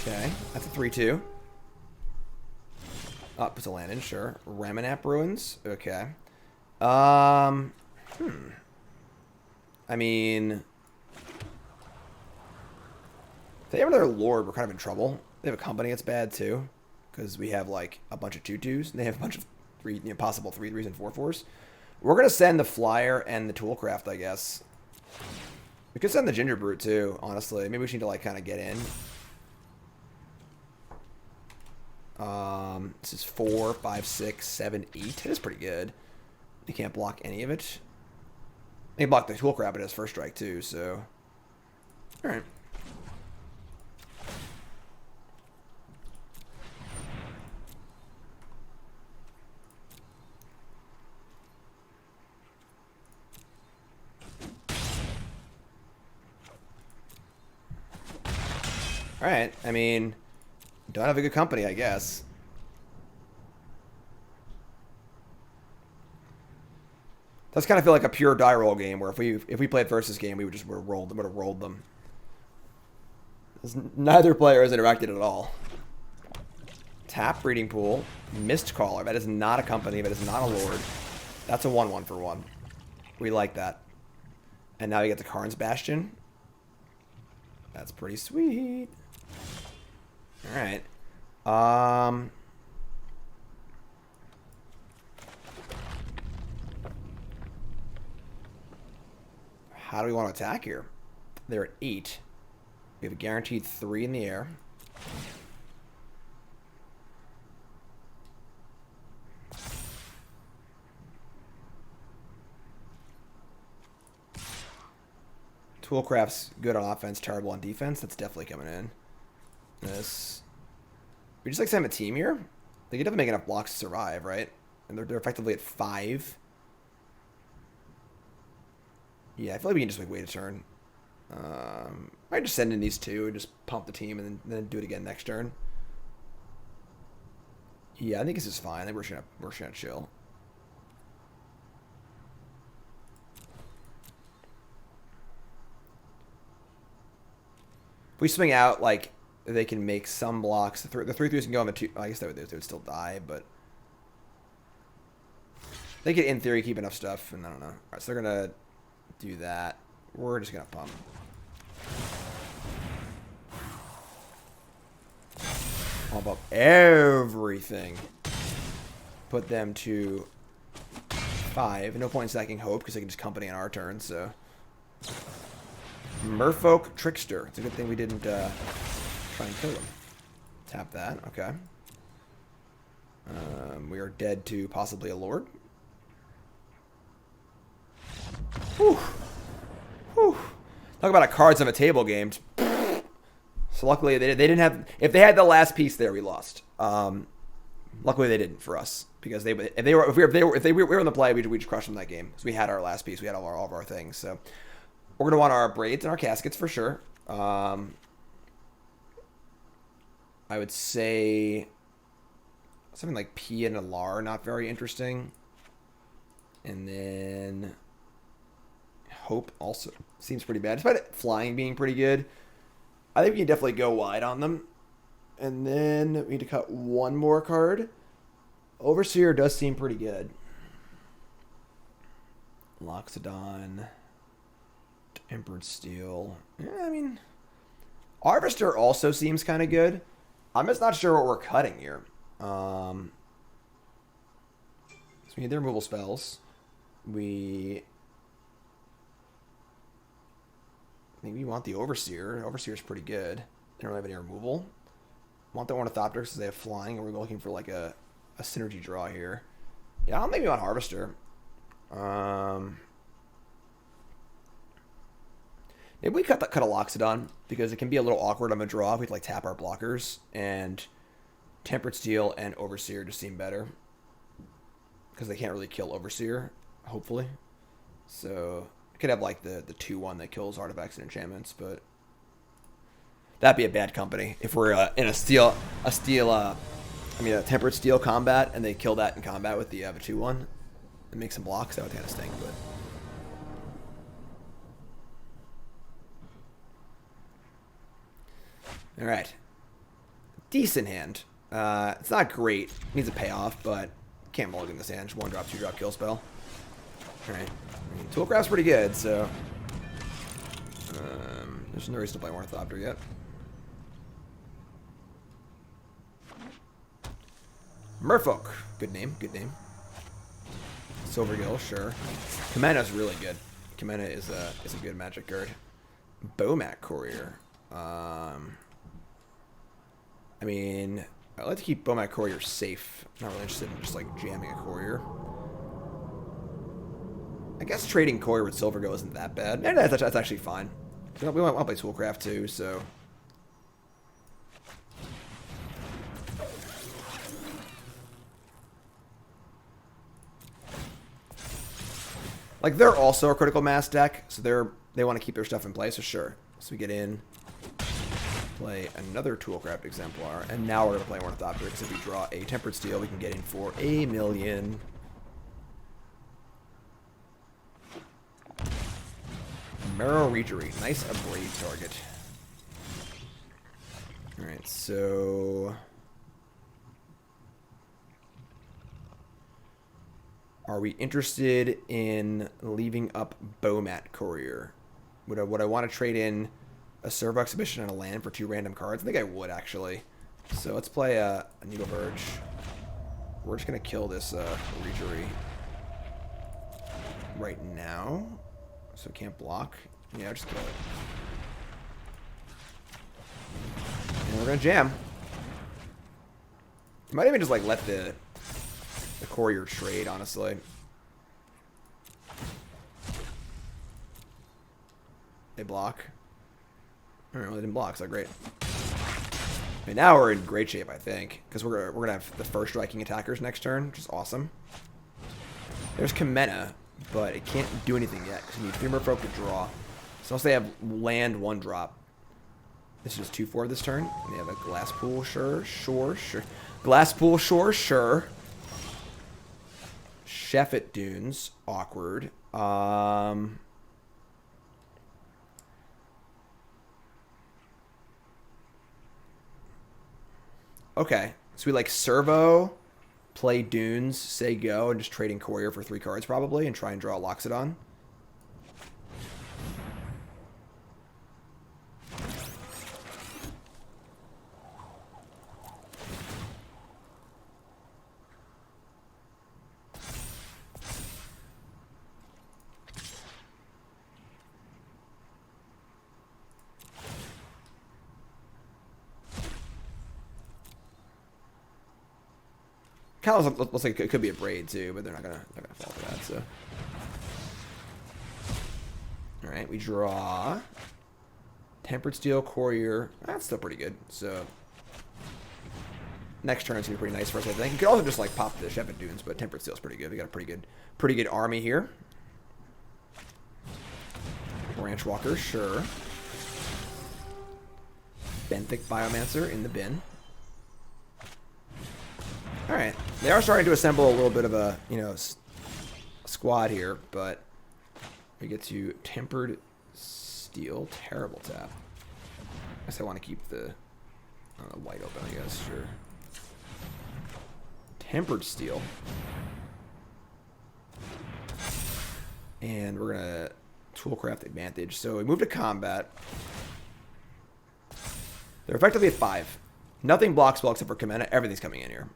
Okay. That's a 3/2. Up it's a land in, sure. Ramunap Ruins. Okay. I mean, if they have another Lord, we're kind of in trouble. They have a company that's bad too, because we have like a bunch of 2/2s, and they have a bunch of possible 3/3s and 4/4s. We're gonna send the Flyer and the Toolcraft, I guess. We could send the Gingerbrute too, honestly. Maybe we should need to like kind of get in. This is 4, 5, 6, 7, 8. It is pretty good. You can't block any of it. They can block the Toolcraft at his first strike too, so. Alright. Alright, I mean, don't have a good company, I guess. Does kind of feel like a pure die roll game, where if we played versus game, we would have rolled them. Neither player has interacted at all. Tap Breeding Pool, Mistcaller. That is not a company. That is not a Lord. That's a 1/1 for 1. We like that. And now you get the Karn's Bastion. That's pretty sweet. All right. How do we want to attack here? They're at 8. We have a guaranteed 3 in the air. Toolcraft's good on offense, terrible on defense. That's definitely coming in. This. We just like send a team here. They could have to make enough blocks to survive, right? And they're effectively at 5. Yeah, I feel like we can just like wait a turn. Might just send in these 2 and just pump the team and then do it again next turn. Yeah, I think this is fine. I think we're just gonna chill. If we swing out, like, they can make some blocks. The 3/3s can go on the 2. I guess they would still die, but they could, in theory, keep enough stuff. And I don't know. All right, so they're gonna do that. We're just gonna pump. Pump up everything. Put them to 5. No point in stacking Hope because they can just company on our turn. So. Merfolk Trickster. It's a good thing we didn't try and kill him. Tap that. Okay. We are dead to possibly a Lord. Whew. Whew. Talk about a cards on a table game. So luckily they didn't have. If they had the last piece there, we lost. Luckily they didn't for us because if they were in the play, we'd just crush them that game. So we had our last piece. We had all of our things. So. We're going to want our braids and our caskets for sure. I would say something like Pia Nalaar, not very interesting. And then Hope also seems pretty bad. Despite flying being pretty good, I think we can definitely go wide on them. And then we need to cut one more card. Overseer does seem pretty good. Loxodon. Tempered Steel. Yeah, I mean, Harvester also seems kind of good. I'm just not sure what we're cutting here. So we need the removal spells. We maybe want the Overseer. Overseer's pretty good. They don't have any removal. Want the Ornithopter because they have flying, and we're looking for like a synergy draw here. Yeah, I'll maybe want Harvester. Maybe we cut a Loxodon because it can be a little awkward on the draw if we like tap our blockers, and Tempered Steel and Overseer just seem better because they can't really kill Overseer, hopefully. So I could have like the 2/1 that kills artifacts and enchantments, but that'd be a bad company if we're in a Tempered Steel combat and they kill that in combat with the 2/1 and make some blocks. That would kind of stink, but. All right, decent hand. It's not great. Needs a payoff, but can't mulligan this hand. Just 1-drop, 2-drop kill spell. All right, I mean, Toolcraft's pretty good, so there's no reason to play Ornithopter yet. Merfolk, good name, good name. Silvergill, sure. Kamana's really good. Kamana is a good magic card. Bomat Courier. I mean, I like to keep Bomat Courier safe. Not really interested in just like jamming a Courier. I guess trading Courier with Silvergill isn't that bad. And that's actually fine. We want to play Toolcraft too, so. Like they're also a critical mass deck, so they want to keep their stuff in place, so sure. So we get in. Play another Toolcraft Exemplar, and now we're going to play Ornithopter, because if we draw a Tempered Steel, we can get in for $1 million. Marrow Regery, nice Abrade target. Alright, so are we interested in leaving up Bomat Courier? Would I want to trade in a Servo Exhibition and a land for 2 random cards? I think I would, actually. So let's play a Needleverge. We're just going to kill this Regery right now. So can't block. Yeah, just kill it. And we're going to jam. Might even just like let the Courier trade, honestly. They block. Alright, well, they didn't block, so great. I mean, now we're in great shape, I think, because we're gonna have the first striking attackers next turn, which is awesome. There's Kamena, but it can't do anything yet because we need 3 Merfolk to draw. So unless they have land 1-drop, this is 2/4 this turn. And they have a Glass Pool, sure. Glass Pool, sure. Shefet Dunes, awkward. Okay, so we like Servo, play Dunes, say go, and just trading Courier for 3 cards probably, and try and draw a Loxodon. Kind of looks like it could be a Abrade too, but they're not gonna fall for that. So, all right, we draw Tempered Steel, Courier. That's still pretty good. So next turn is gonna be pretty nice for us, I think. You could also just like pop the Shefet Dunes, but Tempered Steel's pretty good. We got a pretty good army here. Branch Walker, sure. Benthic Biomancer in the bin. All right, they are starting to assemble a little bit of a, squad here, but we get to Tempered Steel, terrible tap. I guess I want to keep the white open, I guess, sure. Tempered Steel. And we're going to Toolcraft Advantage. So we move to combat. They're effectively at 5. Nothing blocks well except for Kamena. Everything's coming in here.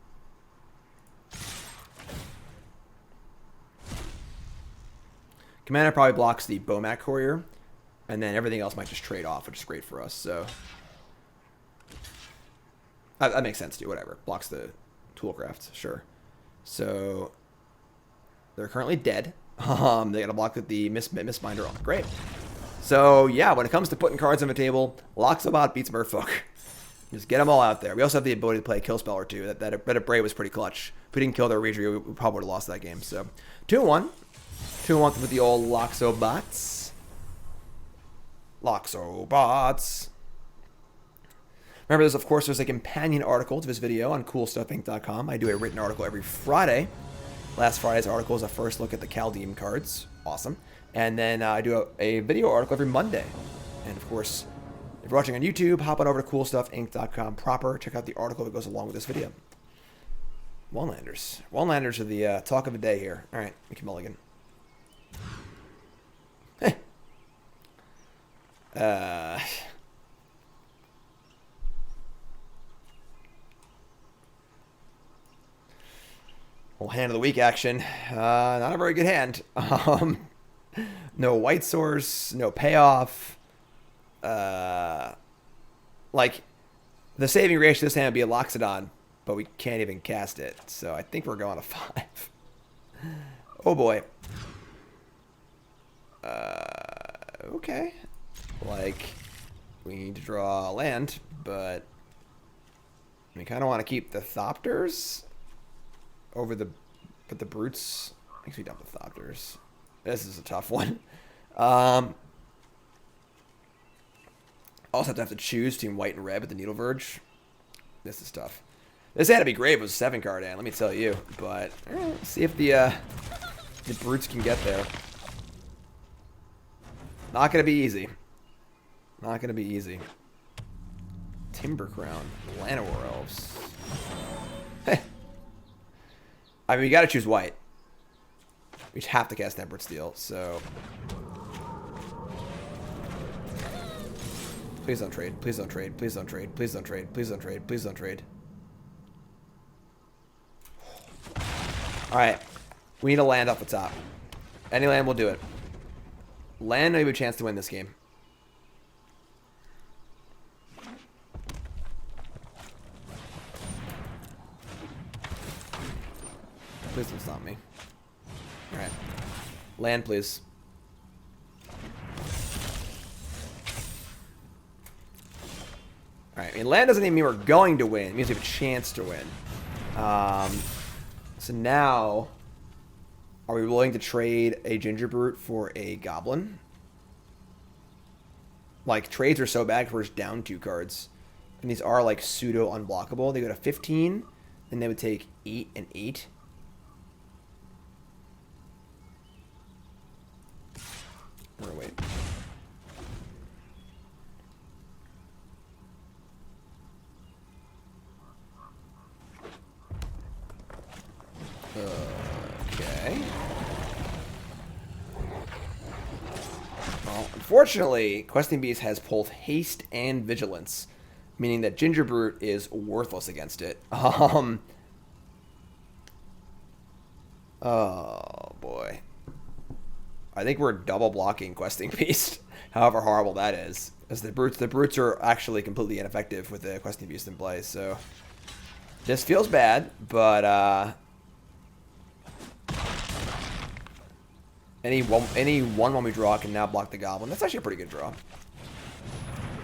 Kamena probably blocks the Bomat Courier. And then everything else might just trade off, which is great for us. So that makes sense too. Whatever. Blocks the Toolcraft. Sure. So they're currently dead. They got to block with the Mistbinder on. Great. So yeah, when it comes to putting cards on the table, Loxobot beats Merfolk. Just get them all out there. We also have the ability to play a kill spell or two. That Abrade was pretty clutch. If we didn't kill their Reedry, we probably would have lost that game. So 2-1. 2-1 with the old Loxobots. Loxobots. Remember, of course, there's a companion article to this video on CoolStuffInc.com. I do a written article every Friday. Last Friday's article is a first look at the Chaldean cards. Awesome. And then I do a video article every Monday. And, of course, if you're watching on YouTube, hop on over to CoolStuffInc.com proper. Check out the article that goes along with this video. One-landers. One-landers are the talk of the day here. All right, Mickey Mulligan. Hey. Well, hand of the week action. Not a very good hand. No white source, no payoff. Like, the saving ratio this hand would be a Loxodon, but we can't even cast it. So I think we're going to 5. Oh boy. Okay. Like, we need to draw a land, but we kind of want to keep the Thopters over the, but the Brutes makes me dump the Thopters. This is a tough one. Also have to choose between white and red with the Needleverge. This is tough. This had to be great if it was a 7-card hand, let me tell you. But see if the Brutes can get there. Not going to be easy. Not going to be easy. Timber Crown. Llanowar Elves. I mean, we got to choose white. We have to cast Temperate Steel, so... Please don't trade. Please don't trade. Please don't trade. Please don't trade. Please don't trade. Please don't trade. Alright. We need a land off the top. Any land will do it. Land, we have a chance to win this game. Please don't stop me. Alright. Land, please. Alright, I mean, land doesn't even mean we're going to win. It means we have a chance to win. So now, are we willing to trade a Gingerbrute for a Goblin? Like, trades are so bad because we're just down 2 cards. And these are, like, pseudo-unblockable. They go to 15, and they would take 8 and 8. We're gonna wait. Okay. Well, unfortunately, Questing Beast has both haste and vigilance, meaning that Gingerbrute is worthless against it. Oh boy. I think we're double blocking Questing Beast, however horrible that is. As the brutes are actually completely ineffective with the Questing Beast in play, so this feels bad, but any one we draw can now block the Goblin. That's actually a pretty good draw.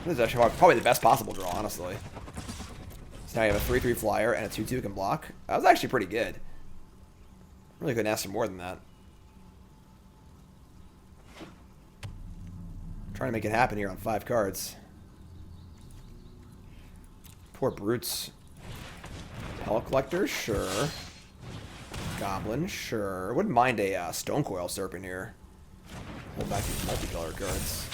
This is actually probably the best possible draw, honestly. So now you have a 3/3 flyer and a 2/2 can block. That was actually pretty good. Really couldn't ask for more than that. Trying to make it happen here on 5 cards. Poor Brutes. Pellet Collector, sure. Goblin, sure. Wouldn't mind a Stonecoil Serpent here. Hold back these multicolored cards.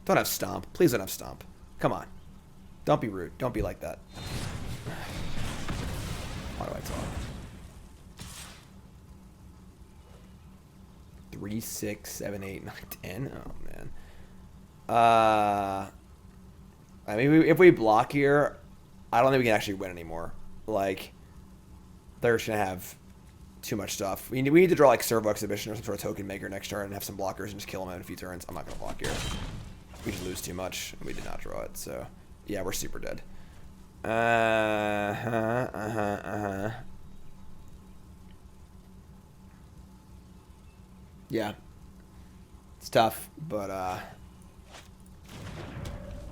Don't have Stomp. Please don't have Stomp. Come on. Don't be rude. Don't be like that. Why do I talk? 3, 6, 7, 8, 9, 10. Oh, man. I mean, if we block here, I don't think we can actually win anymore. Like, they're just going to have too much stuff. We need to draw, like, Servo Exhibition or some sort of token maker next turn and have some blockers and just kill them in a few turns. I'm not going to block here. We just lose too much. We did not draw it, so... Yeah, we're super dead. Yeah. It's tough, but,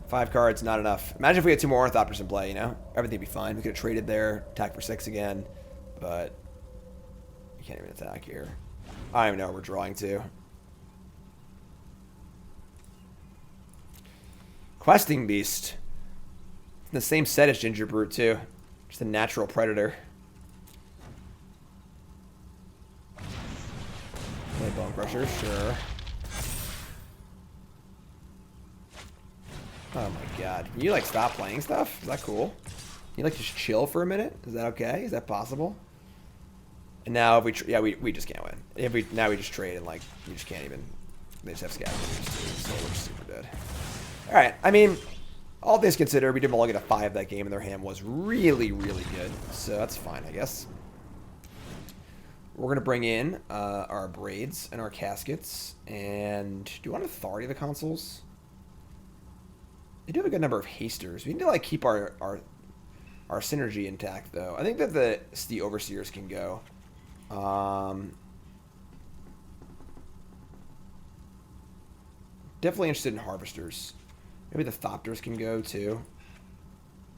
5 cards, not enough. Imagine if we had 2 more Ornithopters in play, you know? Everything would be fine. We could have traded there, attack for 6 again, but you can't even attack here. I don't even know what we're drawing to. Questing Beast. It's in the same set as Gingerbrute, too. Just a natural predator. Play Bone Crusher, sure. Oh my god. Can you, like, stop playing stuff? Is that cool? Can you, like, just chill for a minute? Is that okay? Is that possible? And now if we... yeah, we just can't win. If we... now we just trade and, like, we just can't even... They just have scavengers, too, so we're super dead. Alright, I mean... all things considered, we did all get a 5 that game, and their hand was really, really good. So that's fine, I guess. We're going to bring in our Abrades and our Caskets. And do you want Authority of the Consuls? They do have a good number of hasters. We need to, like, keep our synergy intact, though. I think that the Overseers can go. Definitely interested in Harvesters. Maybe the Thopters can go, too.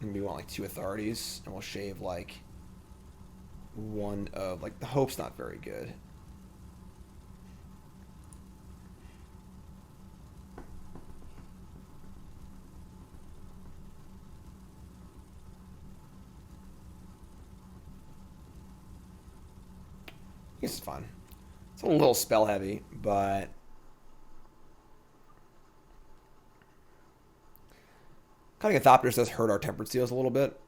And we want, like, 2 Authorities. And we'll shave, like, 1 of... like, the Hope's not very good. I guess it's fun. It's a little spell heavy, but... cutting Ornithopters does hurt our Tempered Seals a little bit.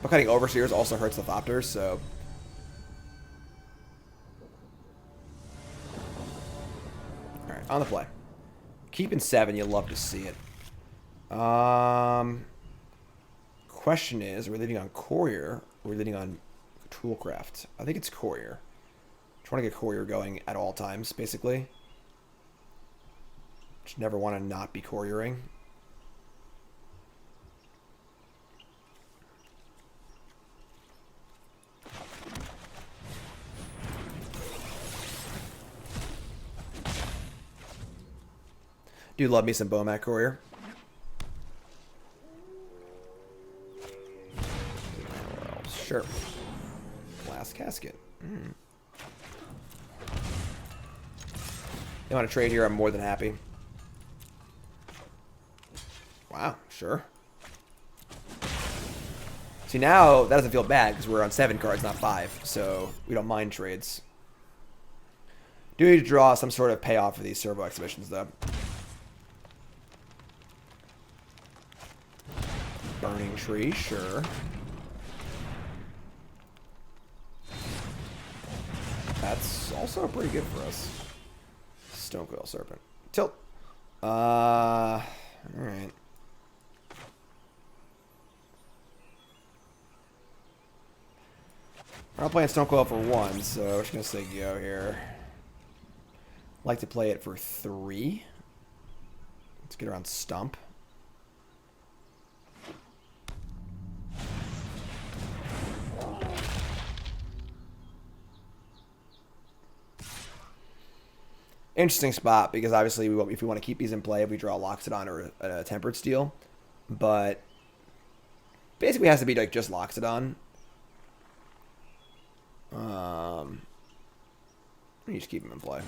But cutting Overseers also hurts the Thopters, so... alright, on the play. Keeping 7, you'll love to see it. Question is, are we leading on Courier or are we leading on Toolcraft? I think it's Courier. Trying to get Courier going at all times, basically. Just never want to not be couriering. Do love me some Bomat Courier. Sure. Glass Casket. You want to trade here? I'm more than happy. Wow, sure. See, now that doesn't feel bad because we're on 7 cards, not 5, so we don't mind trades. Do need to draw some sort of payoff for these Servo Exhibitions, though. Burning Tree, sure. That's also pretty good for us. Stonecoil Serpent. Tilt. Alright. We're not playing Stonecoil for 1, so we're just going to say go here. Like to play it for 3. Let's get around Stump. Interesting spot because obviously if we want to keep these in play, if we draw a Loxodon or a Tempered Steel, but basically it has to be like just Loxodon. You just keep them in play.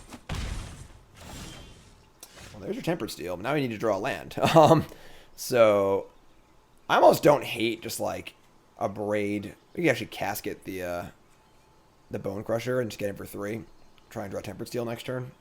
Well, there's your Tempered Steel, but now we need to draw a land. So I almost don't hate just like a Abrade. We can actually Casket the Bone Crusher and just get him for 3. Try and draw Tempered Steel next turn.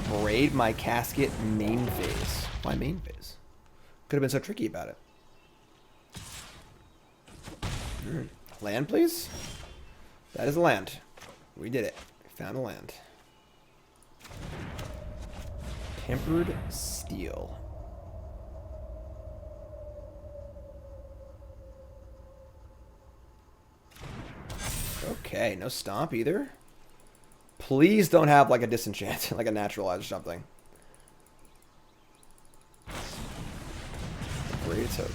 Abrade my casket main phase. My main phase. Could have been so tricky about it. Land, please. That is a land. We did it. We found a land. Tempered steel. Okay, no stomp either. Please don't have like a disenchant, like a naturalize or something. Great token.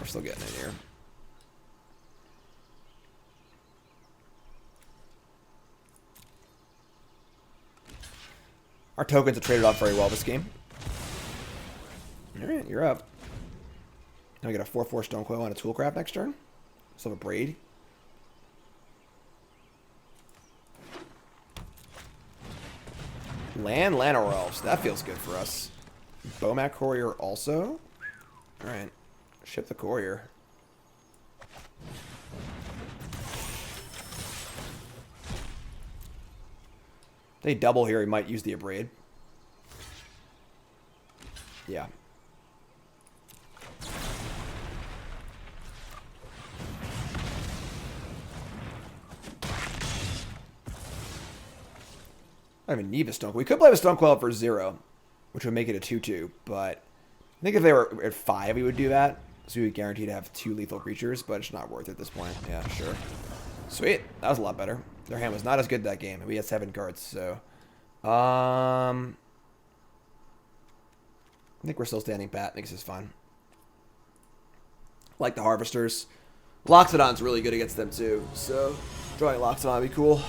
We're still getting in here. Our tokens have traded off very well this game. Alright, you're up. Now we get a 4/4 Stonecoil and a Toolcraft next turn. Still have a Braid. Land or Elves. That feels good for us. Bomat Courier also. Alright. Ship the Courier. They double here, he might use the Abrade. Yeah. I don't even need the Stonecoil. We could play the Stonecoil for 0, which would make it a 2/2, but I think if they were at 5, we would do that. So we would guarantee to have 2 lethal creatures, but it's not worth it at this point. Yeah, sure. Sweet. That was a lot better. Their hand was not as good that game. We had 7 cards, so... I think we're still standing pat. I think this is fine. Like the Harvesters. Loxodon's really good against them, too. So, drawing Loxodon would be cool.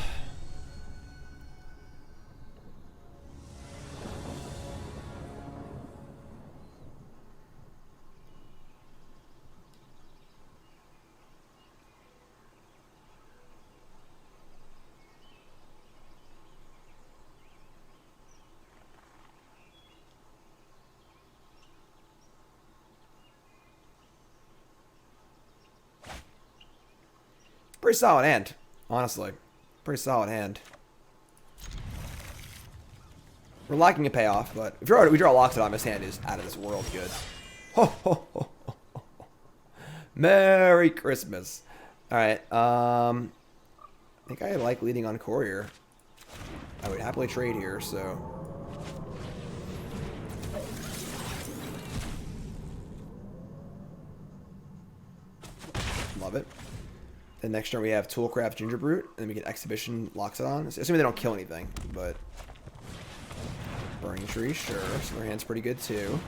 Pretty solid hand, honestly. Pretty solid hand. We're lacking a payoff, but if we draw Loxodon, this hand is out of this world good. Ho, ho, ho, ho, ho. Merry Christmas. Alright, I think I like leading on Courier. I would happily trade here, so... Love it. Then next turn we have Toolcraft Gingerbrute, and then we get Exhibition Loxodon. Assuming they don't kill anything, but... Burning Tree, sure. So their hand's pretty good too.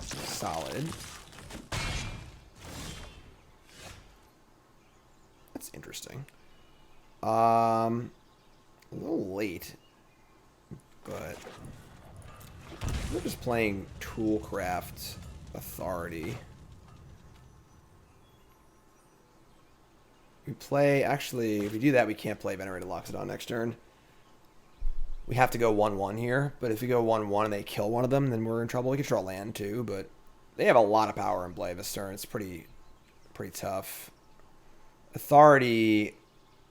Solid. That's interesting. A little late. But... we're just playing Toolcraft Authority. We play, actually, if we do that, we can't play Venerated Loxodon next turn. We have to go 1/1 here, but if we go 1/1 and they kill one of them, then we're in trouble. We can draw land too, but they have a lot of power in play this turn. It's pretty tough. Authority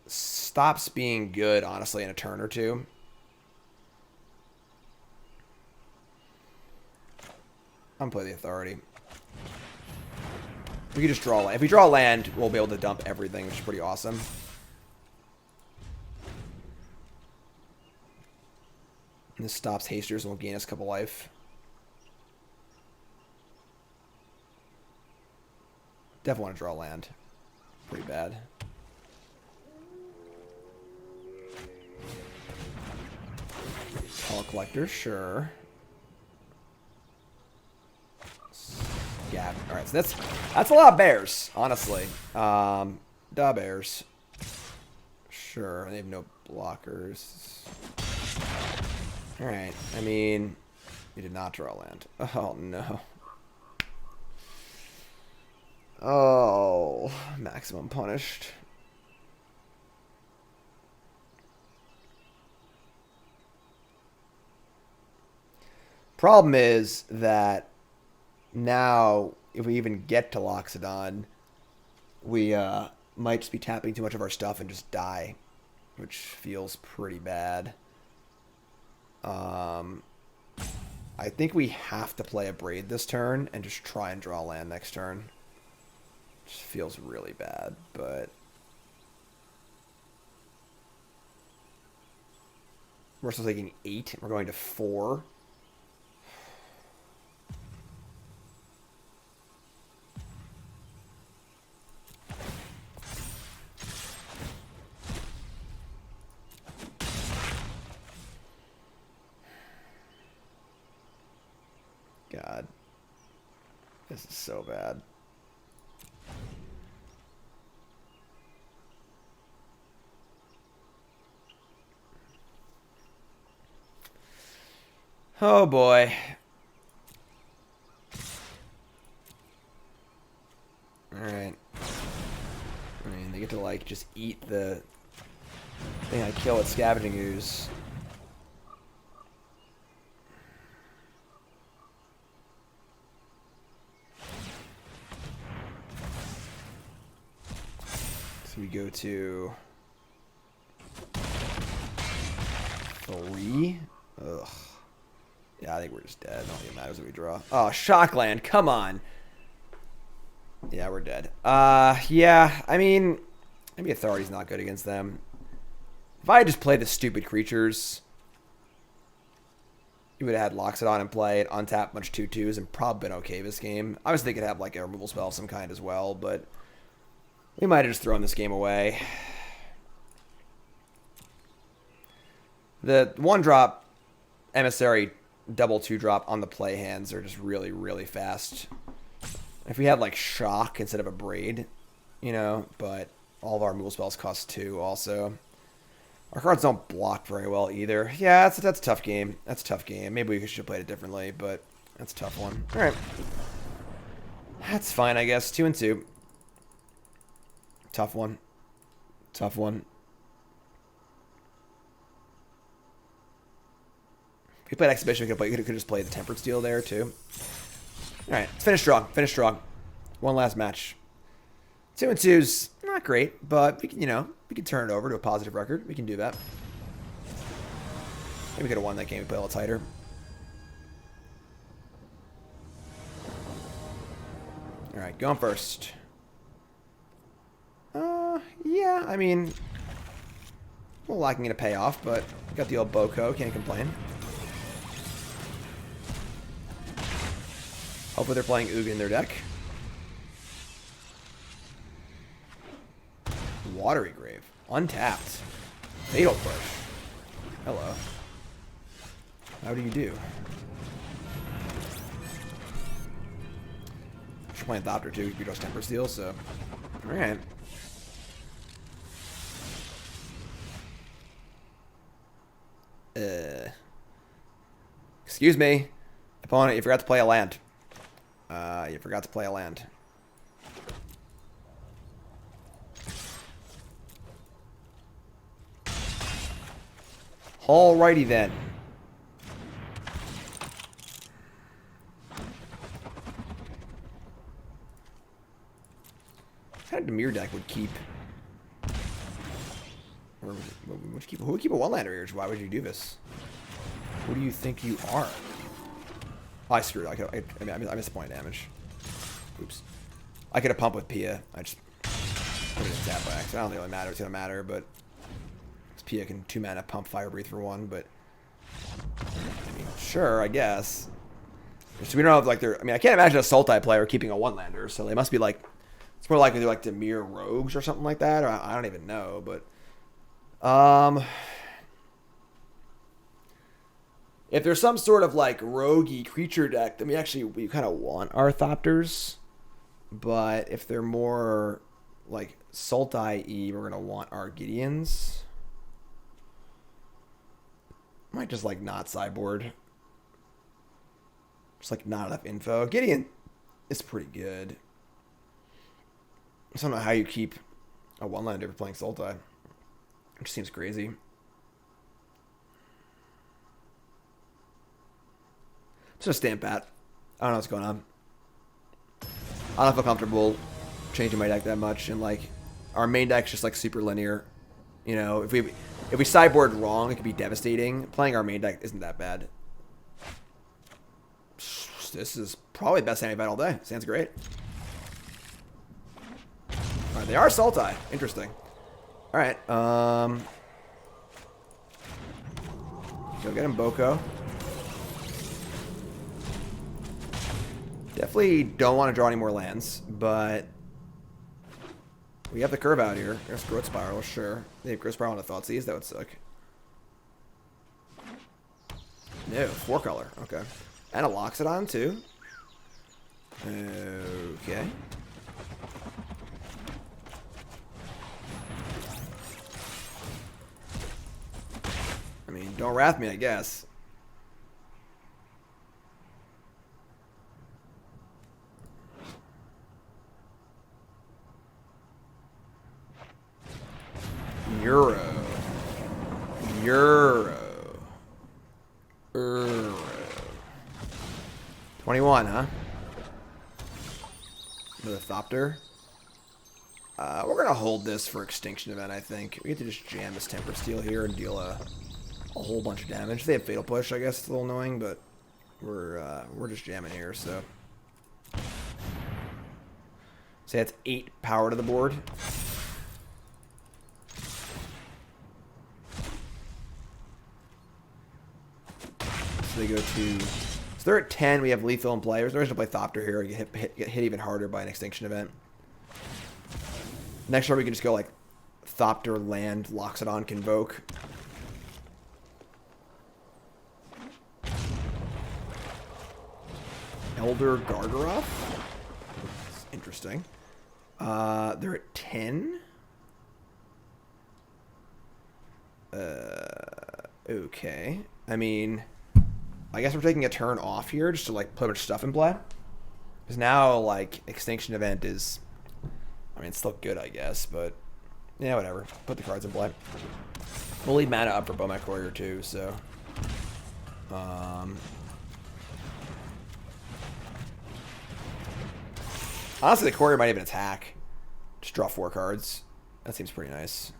stops being good, honestly, in a turn or two. I'm gonna play the Authority. We can just draw land. If we draw land, we'll be able to dump everything, which is pretty awesome. And this stops hasters and will gain us a couple life. Definitely want to draw land. Pretty bad. Call Collector, sure. Yeah, alright, so that's a lot of bears, honestly. Da bears. Sure, they have no blockers. Alright, I mean, we did not draw land. Oh, no. Oh, maximum punished. Problem is that now, if we even get to Loxodon, we might just be tapping too much of our stuff and just die, which feels pretty bad. I think we have to play Abrade this turn and just try and draw land next turn. Just feels really bad, but we're still taking 8. We're going to 4. God. This is so bad. Oh boy. Alright. I mean, they get to like just eat the thing I kill with Scavenging Ooze. So we go to 3. Ugh. Yeah, I think we're just dead. I don't think it matters what we draw. Oh, Shockland. Come on. Yeah, we're dead. Yeah, I mean, maybe Authority's not good against them. If I had just played the stupid creatures, you would have had Loxodon in play and untap a bunch of 2/2s and probably been okay this game. I was thinking have like a removal spell of some kind as well, but we might have just thrown this game away. The 1-drop Emissary double 2-drop on the play hands are just really, really fast. If we had like Shock instead of Abrade, you know, but all of our removal spells cost 2 also. Our cards don't block very well either. Yeah, that's a tough game. That's a tough game. Maybe we should have played it differently, but that's a tough one. All right. That's fine, I guess. 2 and 2. Tough one. Tough one. If we played Exhibition, we could just play the Tempered Steel there, too. Alright, let's finish strong. Finish strong. One last match. 2 and 2's not great, but we can, you know, we can turn it over to a positive record. We can do that. Maybe we could have won that game. We played a little tighter. Alright, going first. Yeah, I mean, a little lacking in a payoff, but got the old Boko, can't complain. Hopefully they're playing Ugin in their deck. Watery Grave, untapped. Fatal Push. Hello. How do you do? You're playing Thopter too, you draw Temper Steel, so alright. Excuse me. Opponent, you forgot to play a land. You forgot to play a land. Alrighty then. What kind of Dimir deck would keep? Or who would keep a one-lander here? Why would you do this? Who do you think you are? Oh, I screwed. I missed the point of damage. Oops. I could have pumped with Pia. I just put it in tap by accident. I don't think it really matters. It's gonna matter, but Pia can 2-mana pump Fire Breathe for 1. But I mean, sure, I guess. So we don't have like they're. I mean, I can't imagine a Sultai player keeping a one-lander. So they must be like. It's more likely they're like Dimir Rogues or something like that. Or I don't even know, but. If there's some sort of like roguey creature deck, then we kind of want our Thopters. But if they're more like Sultai-y, we're gonna want our Gideons. Might just like not sideboard. Just like not enough info. Gideon is pretty good. I just don't know how you keep a one-lander for playing Sultai. Which seems crazy. Just a stamp bat. I don't know what's going on. I don't feel comfortable changing my deck that much, and like our main deck's just like super linear. You know, if we If we sideboard wrong, it could be devastating. Playing our main deck isn't that bad. This is probably the best hand we've had all day. Sounds great. Alright, they are Sultai. Interesting. Alright, go get him, Boko. Definitely don't want to draw any more lands, but we have the curve out here. There's Growth Spiral, sure. They have Growth Spiral on the Thoughtseize. That would suck. No, 4-color. Okay. And a Loxodon, too. Okay. I mean, don't wrath me, I guess. Euro. 21, huh? Ornithopter. We're gonna hold this for Extinction Event, I think. We get to just jam this Tempered Steel here and deal a whole bunch of damage. They have Fatal Push, I guess it's a little annoying, but we're just jamming here, so. Say that's 8 power to the board. So they go to... So they're at 10. We have Lethal in play. There's no reason to play Thopter here. Get hit even harder by an Extinction Event. Next turn we can just go like Thopter, land, Loxodon, Convoke. Elder Gargaroth. That's interesting. They're at 10. Okay. I mean... I guess we're taking a turn off here just to like put a bunch of stuff in play. Because now like Extinction Event is, I mean it's still good I guess, but yeah whatever. Put the cards in play. We'll leave mana up for Bomat Courier too, so. Honestly the Courier might even attack. Just draw 4 cards. That seems pretty nice.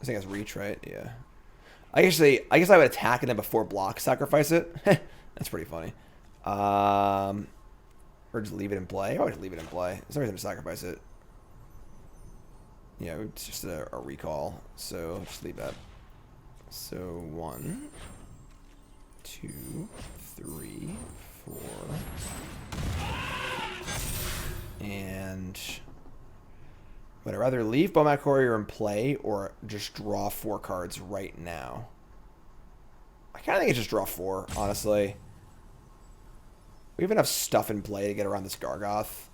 I think that's reach, right? Yeah. I guess I would attack and then before block sacrifice it. That's pretty funny. Or just leave it in play. I would leave it in play. There's no reason to sacrifice it. Yeah, it's just a recall. So just leave that. So 1, 2, 3, 4. And would I rather leave Bomat Courier in play or just draw 4 cards right now? I kind of think it's just draw 4, honestly. We have enough stuff in play to get around this Gargoth.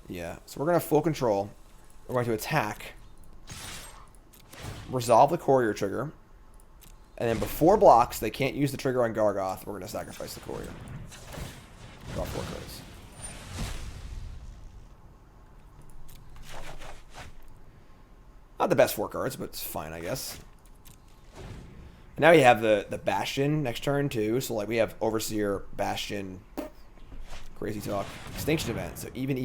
Yeah, so we're going to have full control. We're going to attack. Resolve the Courier trigger. And then before blocks, they can't use the trigger on Gargoth. We're going to sacrifice the Courier. Draw 4 cards. Not the best 4 cards, but it's fine, I guess. And now we have the Bastion next turn, too. So, like, we have Overseer, Bastion, crazy talk. Extinction Event. So, even.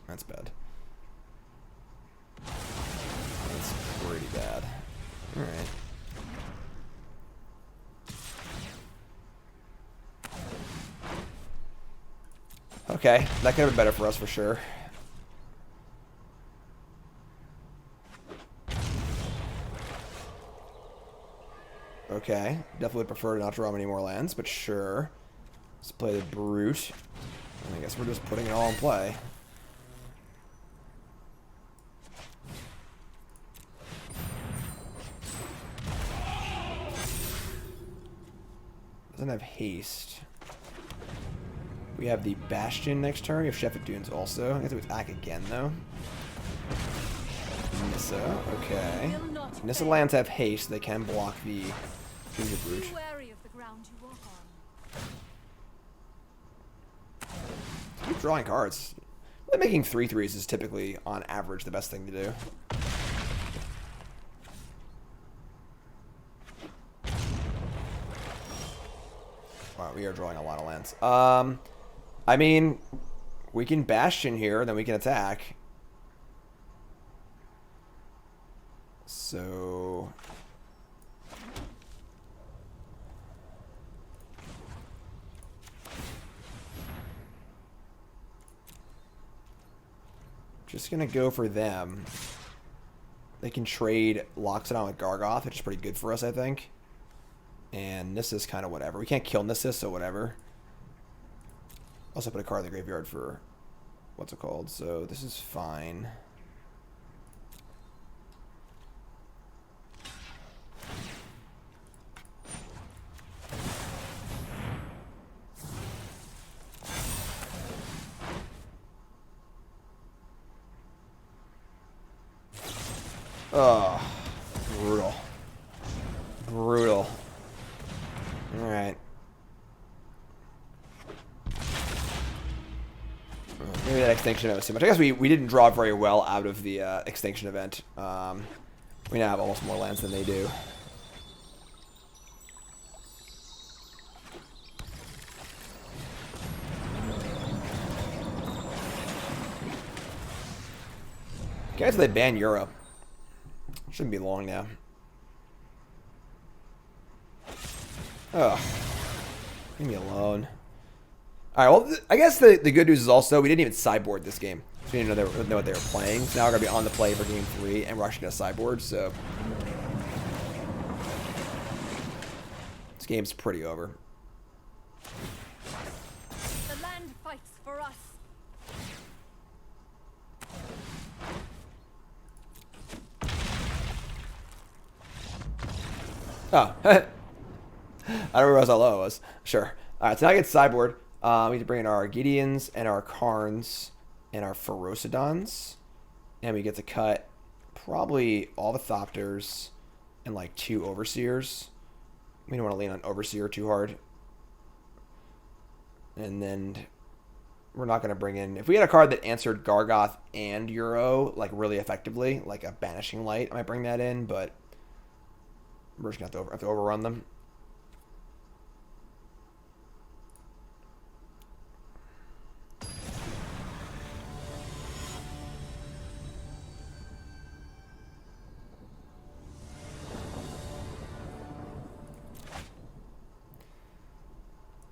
That's bad. That's pretty bad. Alright. Okay, that could have been better for us for sure. Okay, definitely prefer not to draw many more lands, but sure. Let's play the Brute. And I guess we're just putting it all in play. Doesn't have haste. We have the Bastion next turn. We have Shefet Dunes also. I have to attack again though. Nissa, okay. Nissa lands have haste. They can block the Gingerbrute. Keep drawing cards. Making 3/3s is typically, on average, the best thing to do. Wow, we are drawing a lot of lands. I mean, we can Bastion here, then we can attack. So just gonna go for them. They can trade Loxodon with Gargoth, which is pretty good for us, I think. And this is kind of whatever. We can't kill Nissus, so whatever. Also put a card in the graveyard for what's it called, so this is fine. Oh, brutal. Brutal. Alright. Maybe that extinction event was too much. I guess we didn't draw very well out of the extinction event. We now have almost more lands than they do. Guys, they ban Europe. Shouldn't be long now. Ugh. Leave me alone. Alright, well, I guess the good news is also we didn't even sideboard this game. So we didn't know what they were playing. So now we're going to be on the play for game 3, and we're actually going to sideboard, so... This game's pretty over. The land fights for us. Oh. I don't realize how low it was. Sure. Alright, so now I get sideboard. We need to bring in our Gideons and our Karns and our Ferocidons. And we get to cut probably all the Thopters and like 2 Overseers. We don't want to lean on Overseer too hard. And then we're not going to bring in... If we had a card that answered Gargoth and Euro like really effectively, like a Banishing Light, I might bring that in, but we're just going to have to overrun them.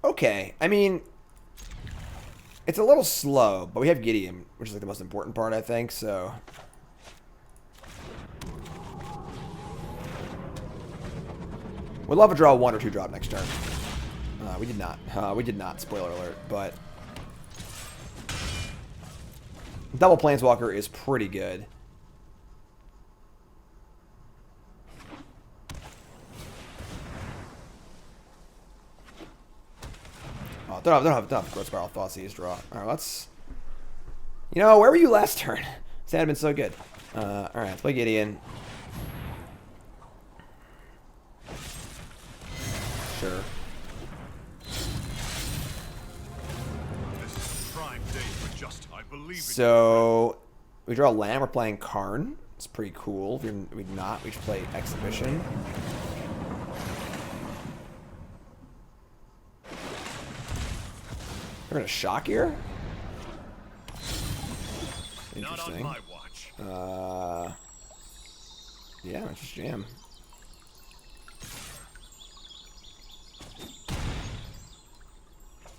Okay, I mean, it's a little slow, but we have Gideon, which is like the most important part, I think, so... We'd love to draw a 1 or 2 drop next turn. We did not. We did not, spoiler alert, but... Double Planeswalker is pretty good. Oh, don't have Growth Spiral Thoughtseize draw. Alright, let's... You know, where were you last turn? This had been so good. Alright, let's play Gideon. Sure. This is a prime day for just, I believe. So, we draw a land. We're playing Karn. It's pretty cool. If we're not, we should play Exhibition. We're gonna shock here. Interesting. Not on my watch. Yeah, let's just jam.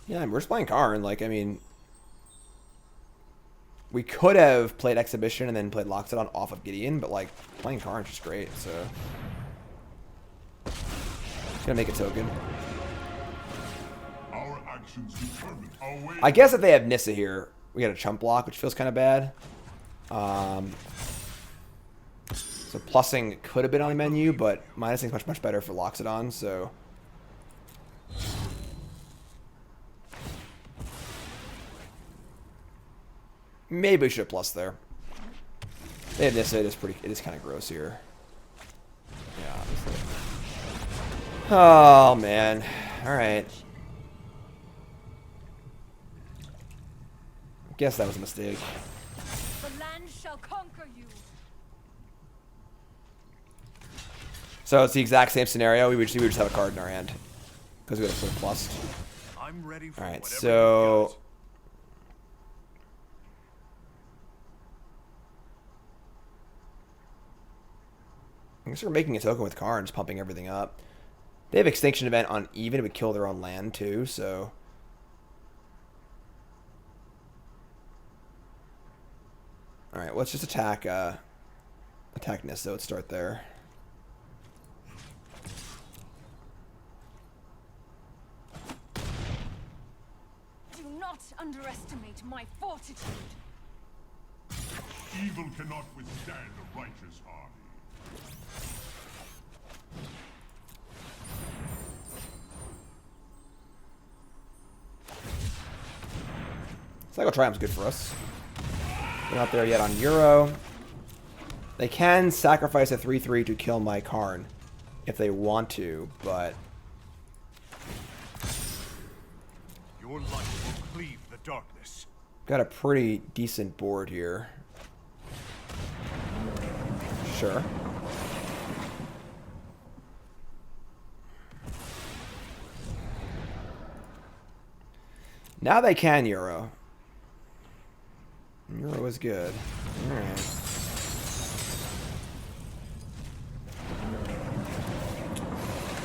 Yeah, we're just playing Karn. Like, I mean, we could have played Exhibition and then played Loxodon off of Gideon, but like playing Karn is just great. So, just gonna make a token. I guess if they have Nissa here, we got a chump block, which feels kind of bad. So plussing could have been on the menu, but minusing is much better for Loxodon, so... Maybe we should have plus there. They have Nissa, it is kind of gross here. Yeah, obviously. Oh, man. Alright. Guess that was a mistake. The land shall conquer you. So it's the exact same scenario. We would just have a card in our hand because we would have put a plus. I'm ready for All right, whatever so guess we're making a token with Karn, just pumping everything up. They have Extinction Event on even. It would kill their own land too, so... Alright, let's just attack Nissa. Let's start there. Do not underestimate my fortitude. Evil cannot withstand a righteous army. Cycle Triumph's good for us. We're not there yet on Euro. They can sacrifice a 3/3 to kill my Karn if they want to, but... Your light will cleave the darkness. Got a pretty decent board here. Sure. Now they can Euro. Euro is good. Alright.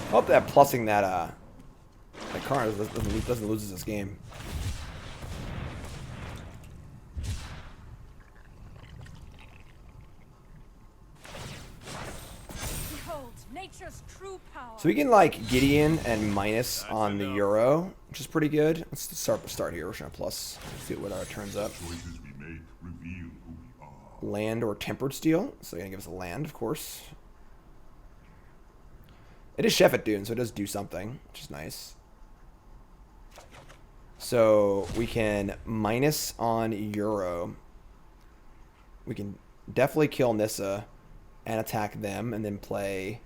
Hope that plussing that Karn doesn't lose this game. Behold, nature's true power. So we can like Gideon and minus on the Euro, which is pretty good. Let's start here. We're trying to plus. See what our turns up. Choices we make reveal who we are. Land or Tempered Steel. So they're gonna give us a land, of course. It is Shefet Dunes, so it does do something, which is nice. So we can minus on Euro. We can definitely kill Nissa and attack them, and then play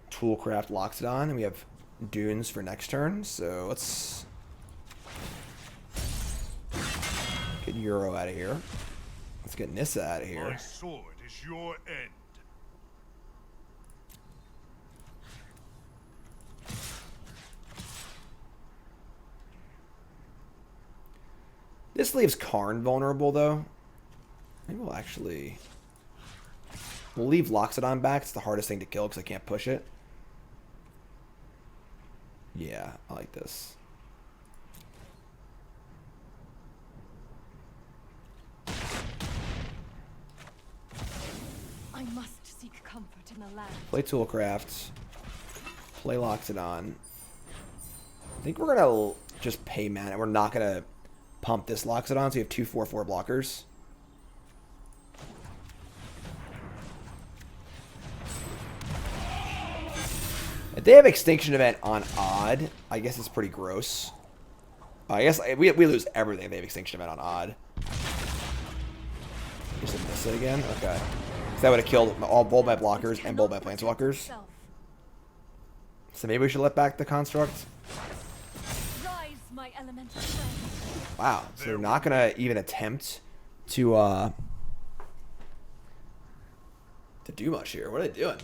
Toolcraft Loxodon, and we have Dunes for next turn. So let's get Euro out of here. Let's get Nissa out of My here. sword is your end. This leaves Karn vulnerable, though. Maybe we'll leave Loxodon back. It's the hardest thing to kill because I can't push it. Yeah, I like this. I must seek comfort in the land. Play Toolcraft. Play Loxodon. I think we're going to just pay mana. We're not going to pump this Loxodon, so you have 2 4/4 blockers. If they have Extinction Event on odd, I guess it's pretty gross. I guess we lose everything if they have Extinction Event on odd. Just to miss it again? Okay. So that would have killed all Bomat blockers and Bomat planeswalkers. So maybe we should let back the construct. Rise, my elemental friend. Wow. So they're not going to even attempt to do much here. What are they doing?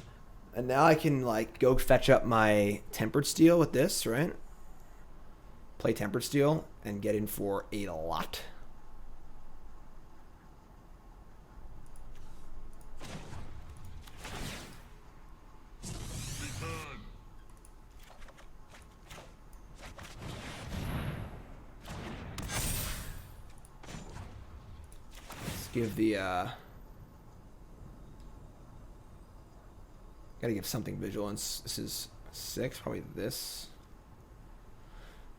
And now I can, like, go fetch up my Tempered Steel with this, right? Play Tempered Steel and get in for a lot. Return. Let's give the, gotta give something vigilance. This is 6, probably this.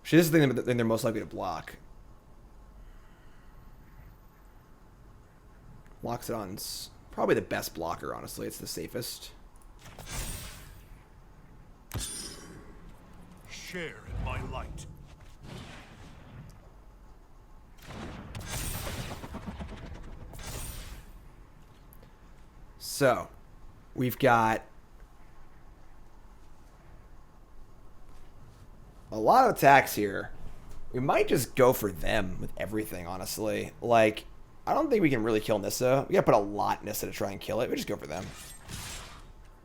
Actually, this is the thing they're most likely to block. Loxodon's probably the best blocker, honestly. It's the safest. Share in my light. So, we've got a lot of attacks here. We might just go for them with everything, honestly. Like, I don't think we can really kill Nissa. We gotta put a lot in Nissa to try and kill it. We just go for them.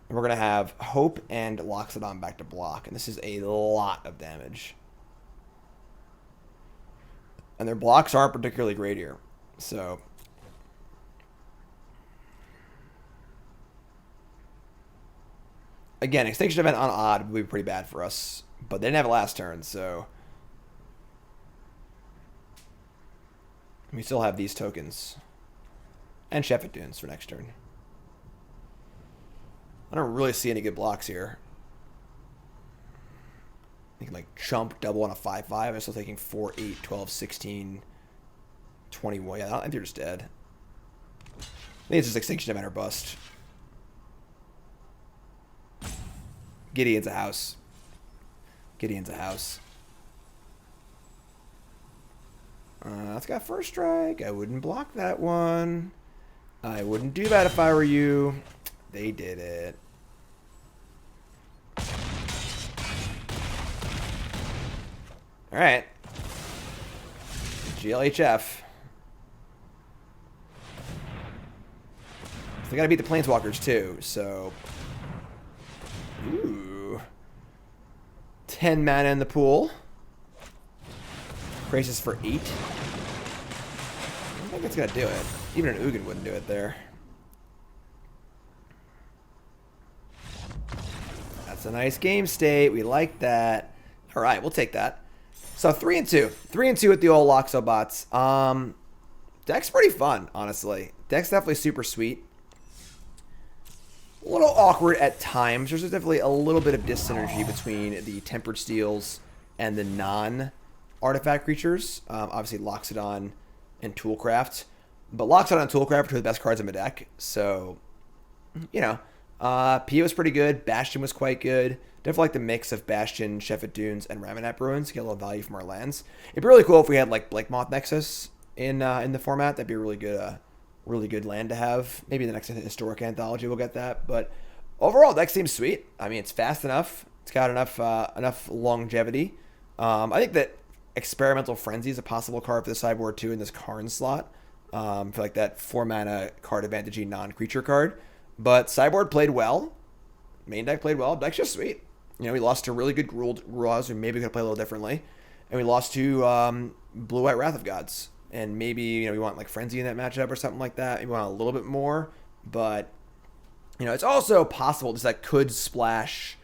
And we're gonna have Hope and Loxodon back to block. And this is a lot of damage. And their blocks aren't particularly great here. So... Again, Extinction Event on odd would be pretty bad for us. But they didn't have it last turn, so... We still have these tokens. And Shefet Dunes for next turn. I don't really see any good blocks here. You can like chump double on a 5-5. I'm still taking 4, 8, 12, 16, 21. Yeah, I think they're just dead. I think it's just Extinction Event or bust. Gideon's a house. Gideon's a house. That's got first strike. I wouldn't block that one. I wouldn't do that if I were you. They did it. All right. GLHF. They got to beat the Planeswalkers too, so... Ooh. 10 mana in the pool. Crisis for 8. I think it's going to do it. Even an Ugin wouldn't do it there. That's a nice game state. We like that. All right, we'll take that. So 3 and 2. 3 and 2 with the old Loxobots. Deck's pretty fun, honestly. Deck's definitely super sweet. A little awkward at times. There's definitely a little bit of dissynergy between the Tempered Steels and the non-artifact creatures. Obviously, Loxodon and Toolcraft. But Loxodon and Toolcraft are two of the best cards in my deck. So, you know. Pia was pretty good. Bastion was quite good. Definitely like the mix of Bastion, Shefet Dunes, and Ramunap Ruins to get a little value from our lands. It'd be really cool if we had like Blackmoth Nexus in the format. That'd be a really good land to have. Maybe the next historic anthology we'll get that. But overall, deck seems sweet. I mean, it's fast enough. It's got enough longevity. I think that Experimental Frenzy is a possible card for the sideboard too in this Karn slot. For like that 4 mana card advantage non-creature card. But sideboard played well. Main deck played well. Deck's just sweet. You know, we lost to really good Gruaz who maybe could play a little differently. And we lost to Blue-White Wrath of Gods. And maybe, you know, we want like Frenzy in that matchup or something like that. Maybe we want a little bit more. But, you know, it's also possible this deck could splash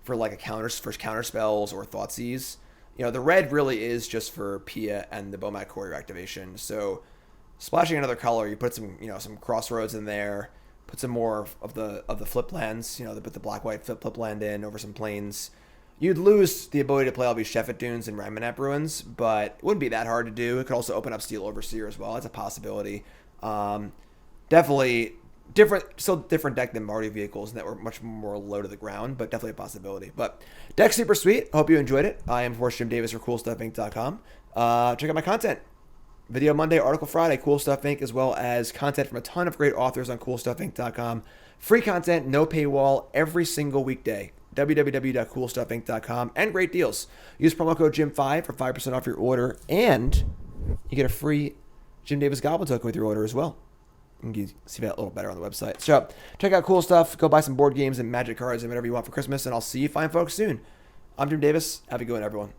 for like counter spells or Thoughtseize. You know, the red really is just for Pia and the Bomat Courier activation. So splashing another color, you put some, you know, some Crossroads in there. Put some more of the flip lands, you know, put the black-white flip land in over some planes. You'd lose the ability to play all these Shefet Dunes and Ramunap Ruins, but it wouldn't be that hard to do. It could also open up Steel Overseer as well. That's a possibility. Definitely still different deck than Marty vehicles, and that were much more low to the ground, but definitely a possibility. But deck's super sweet. Hope you enjoyed it. I am, of course, Jim Davis for CoolStuffInc.com. Check out my content. Video Monday, Article Friday, Cool Stuff Inc., as well as content from a ton of great authors on CoolStuffInc.com. Free content, no paywall, every single weekday. www.coolstuffinc.com, and great deals. Use promo code JIM5 for 5% off your order, and you get a free Jim Davis Goblin token with your order as well. You can see that a little better on the website. So check out Cool Stuff. Go buy some board games and Magic cards and whatever you want for Christmas, and I'll see you fine folks soon. I'm Jim Davis. Have a good one, everyone.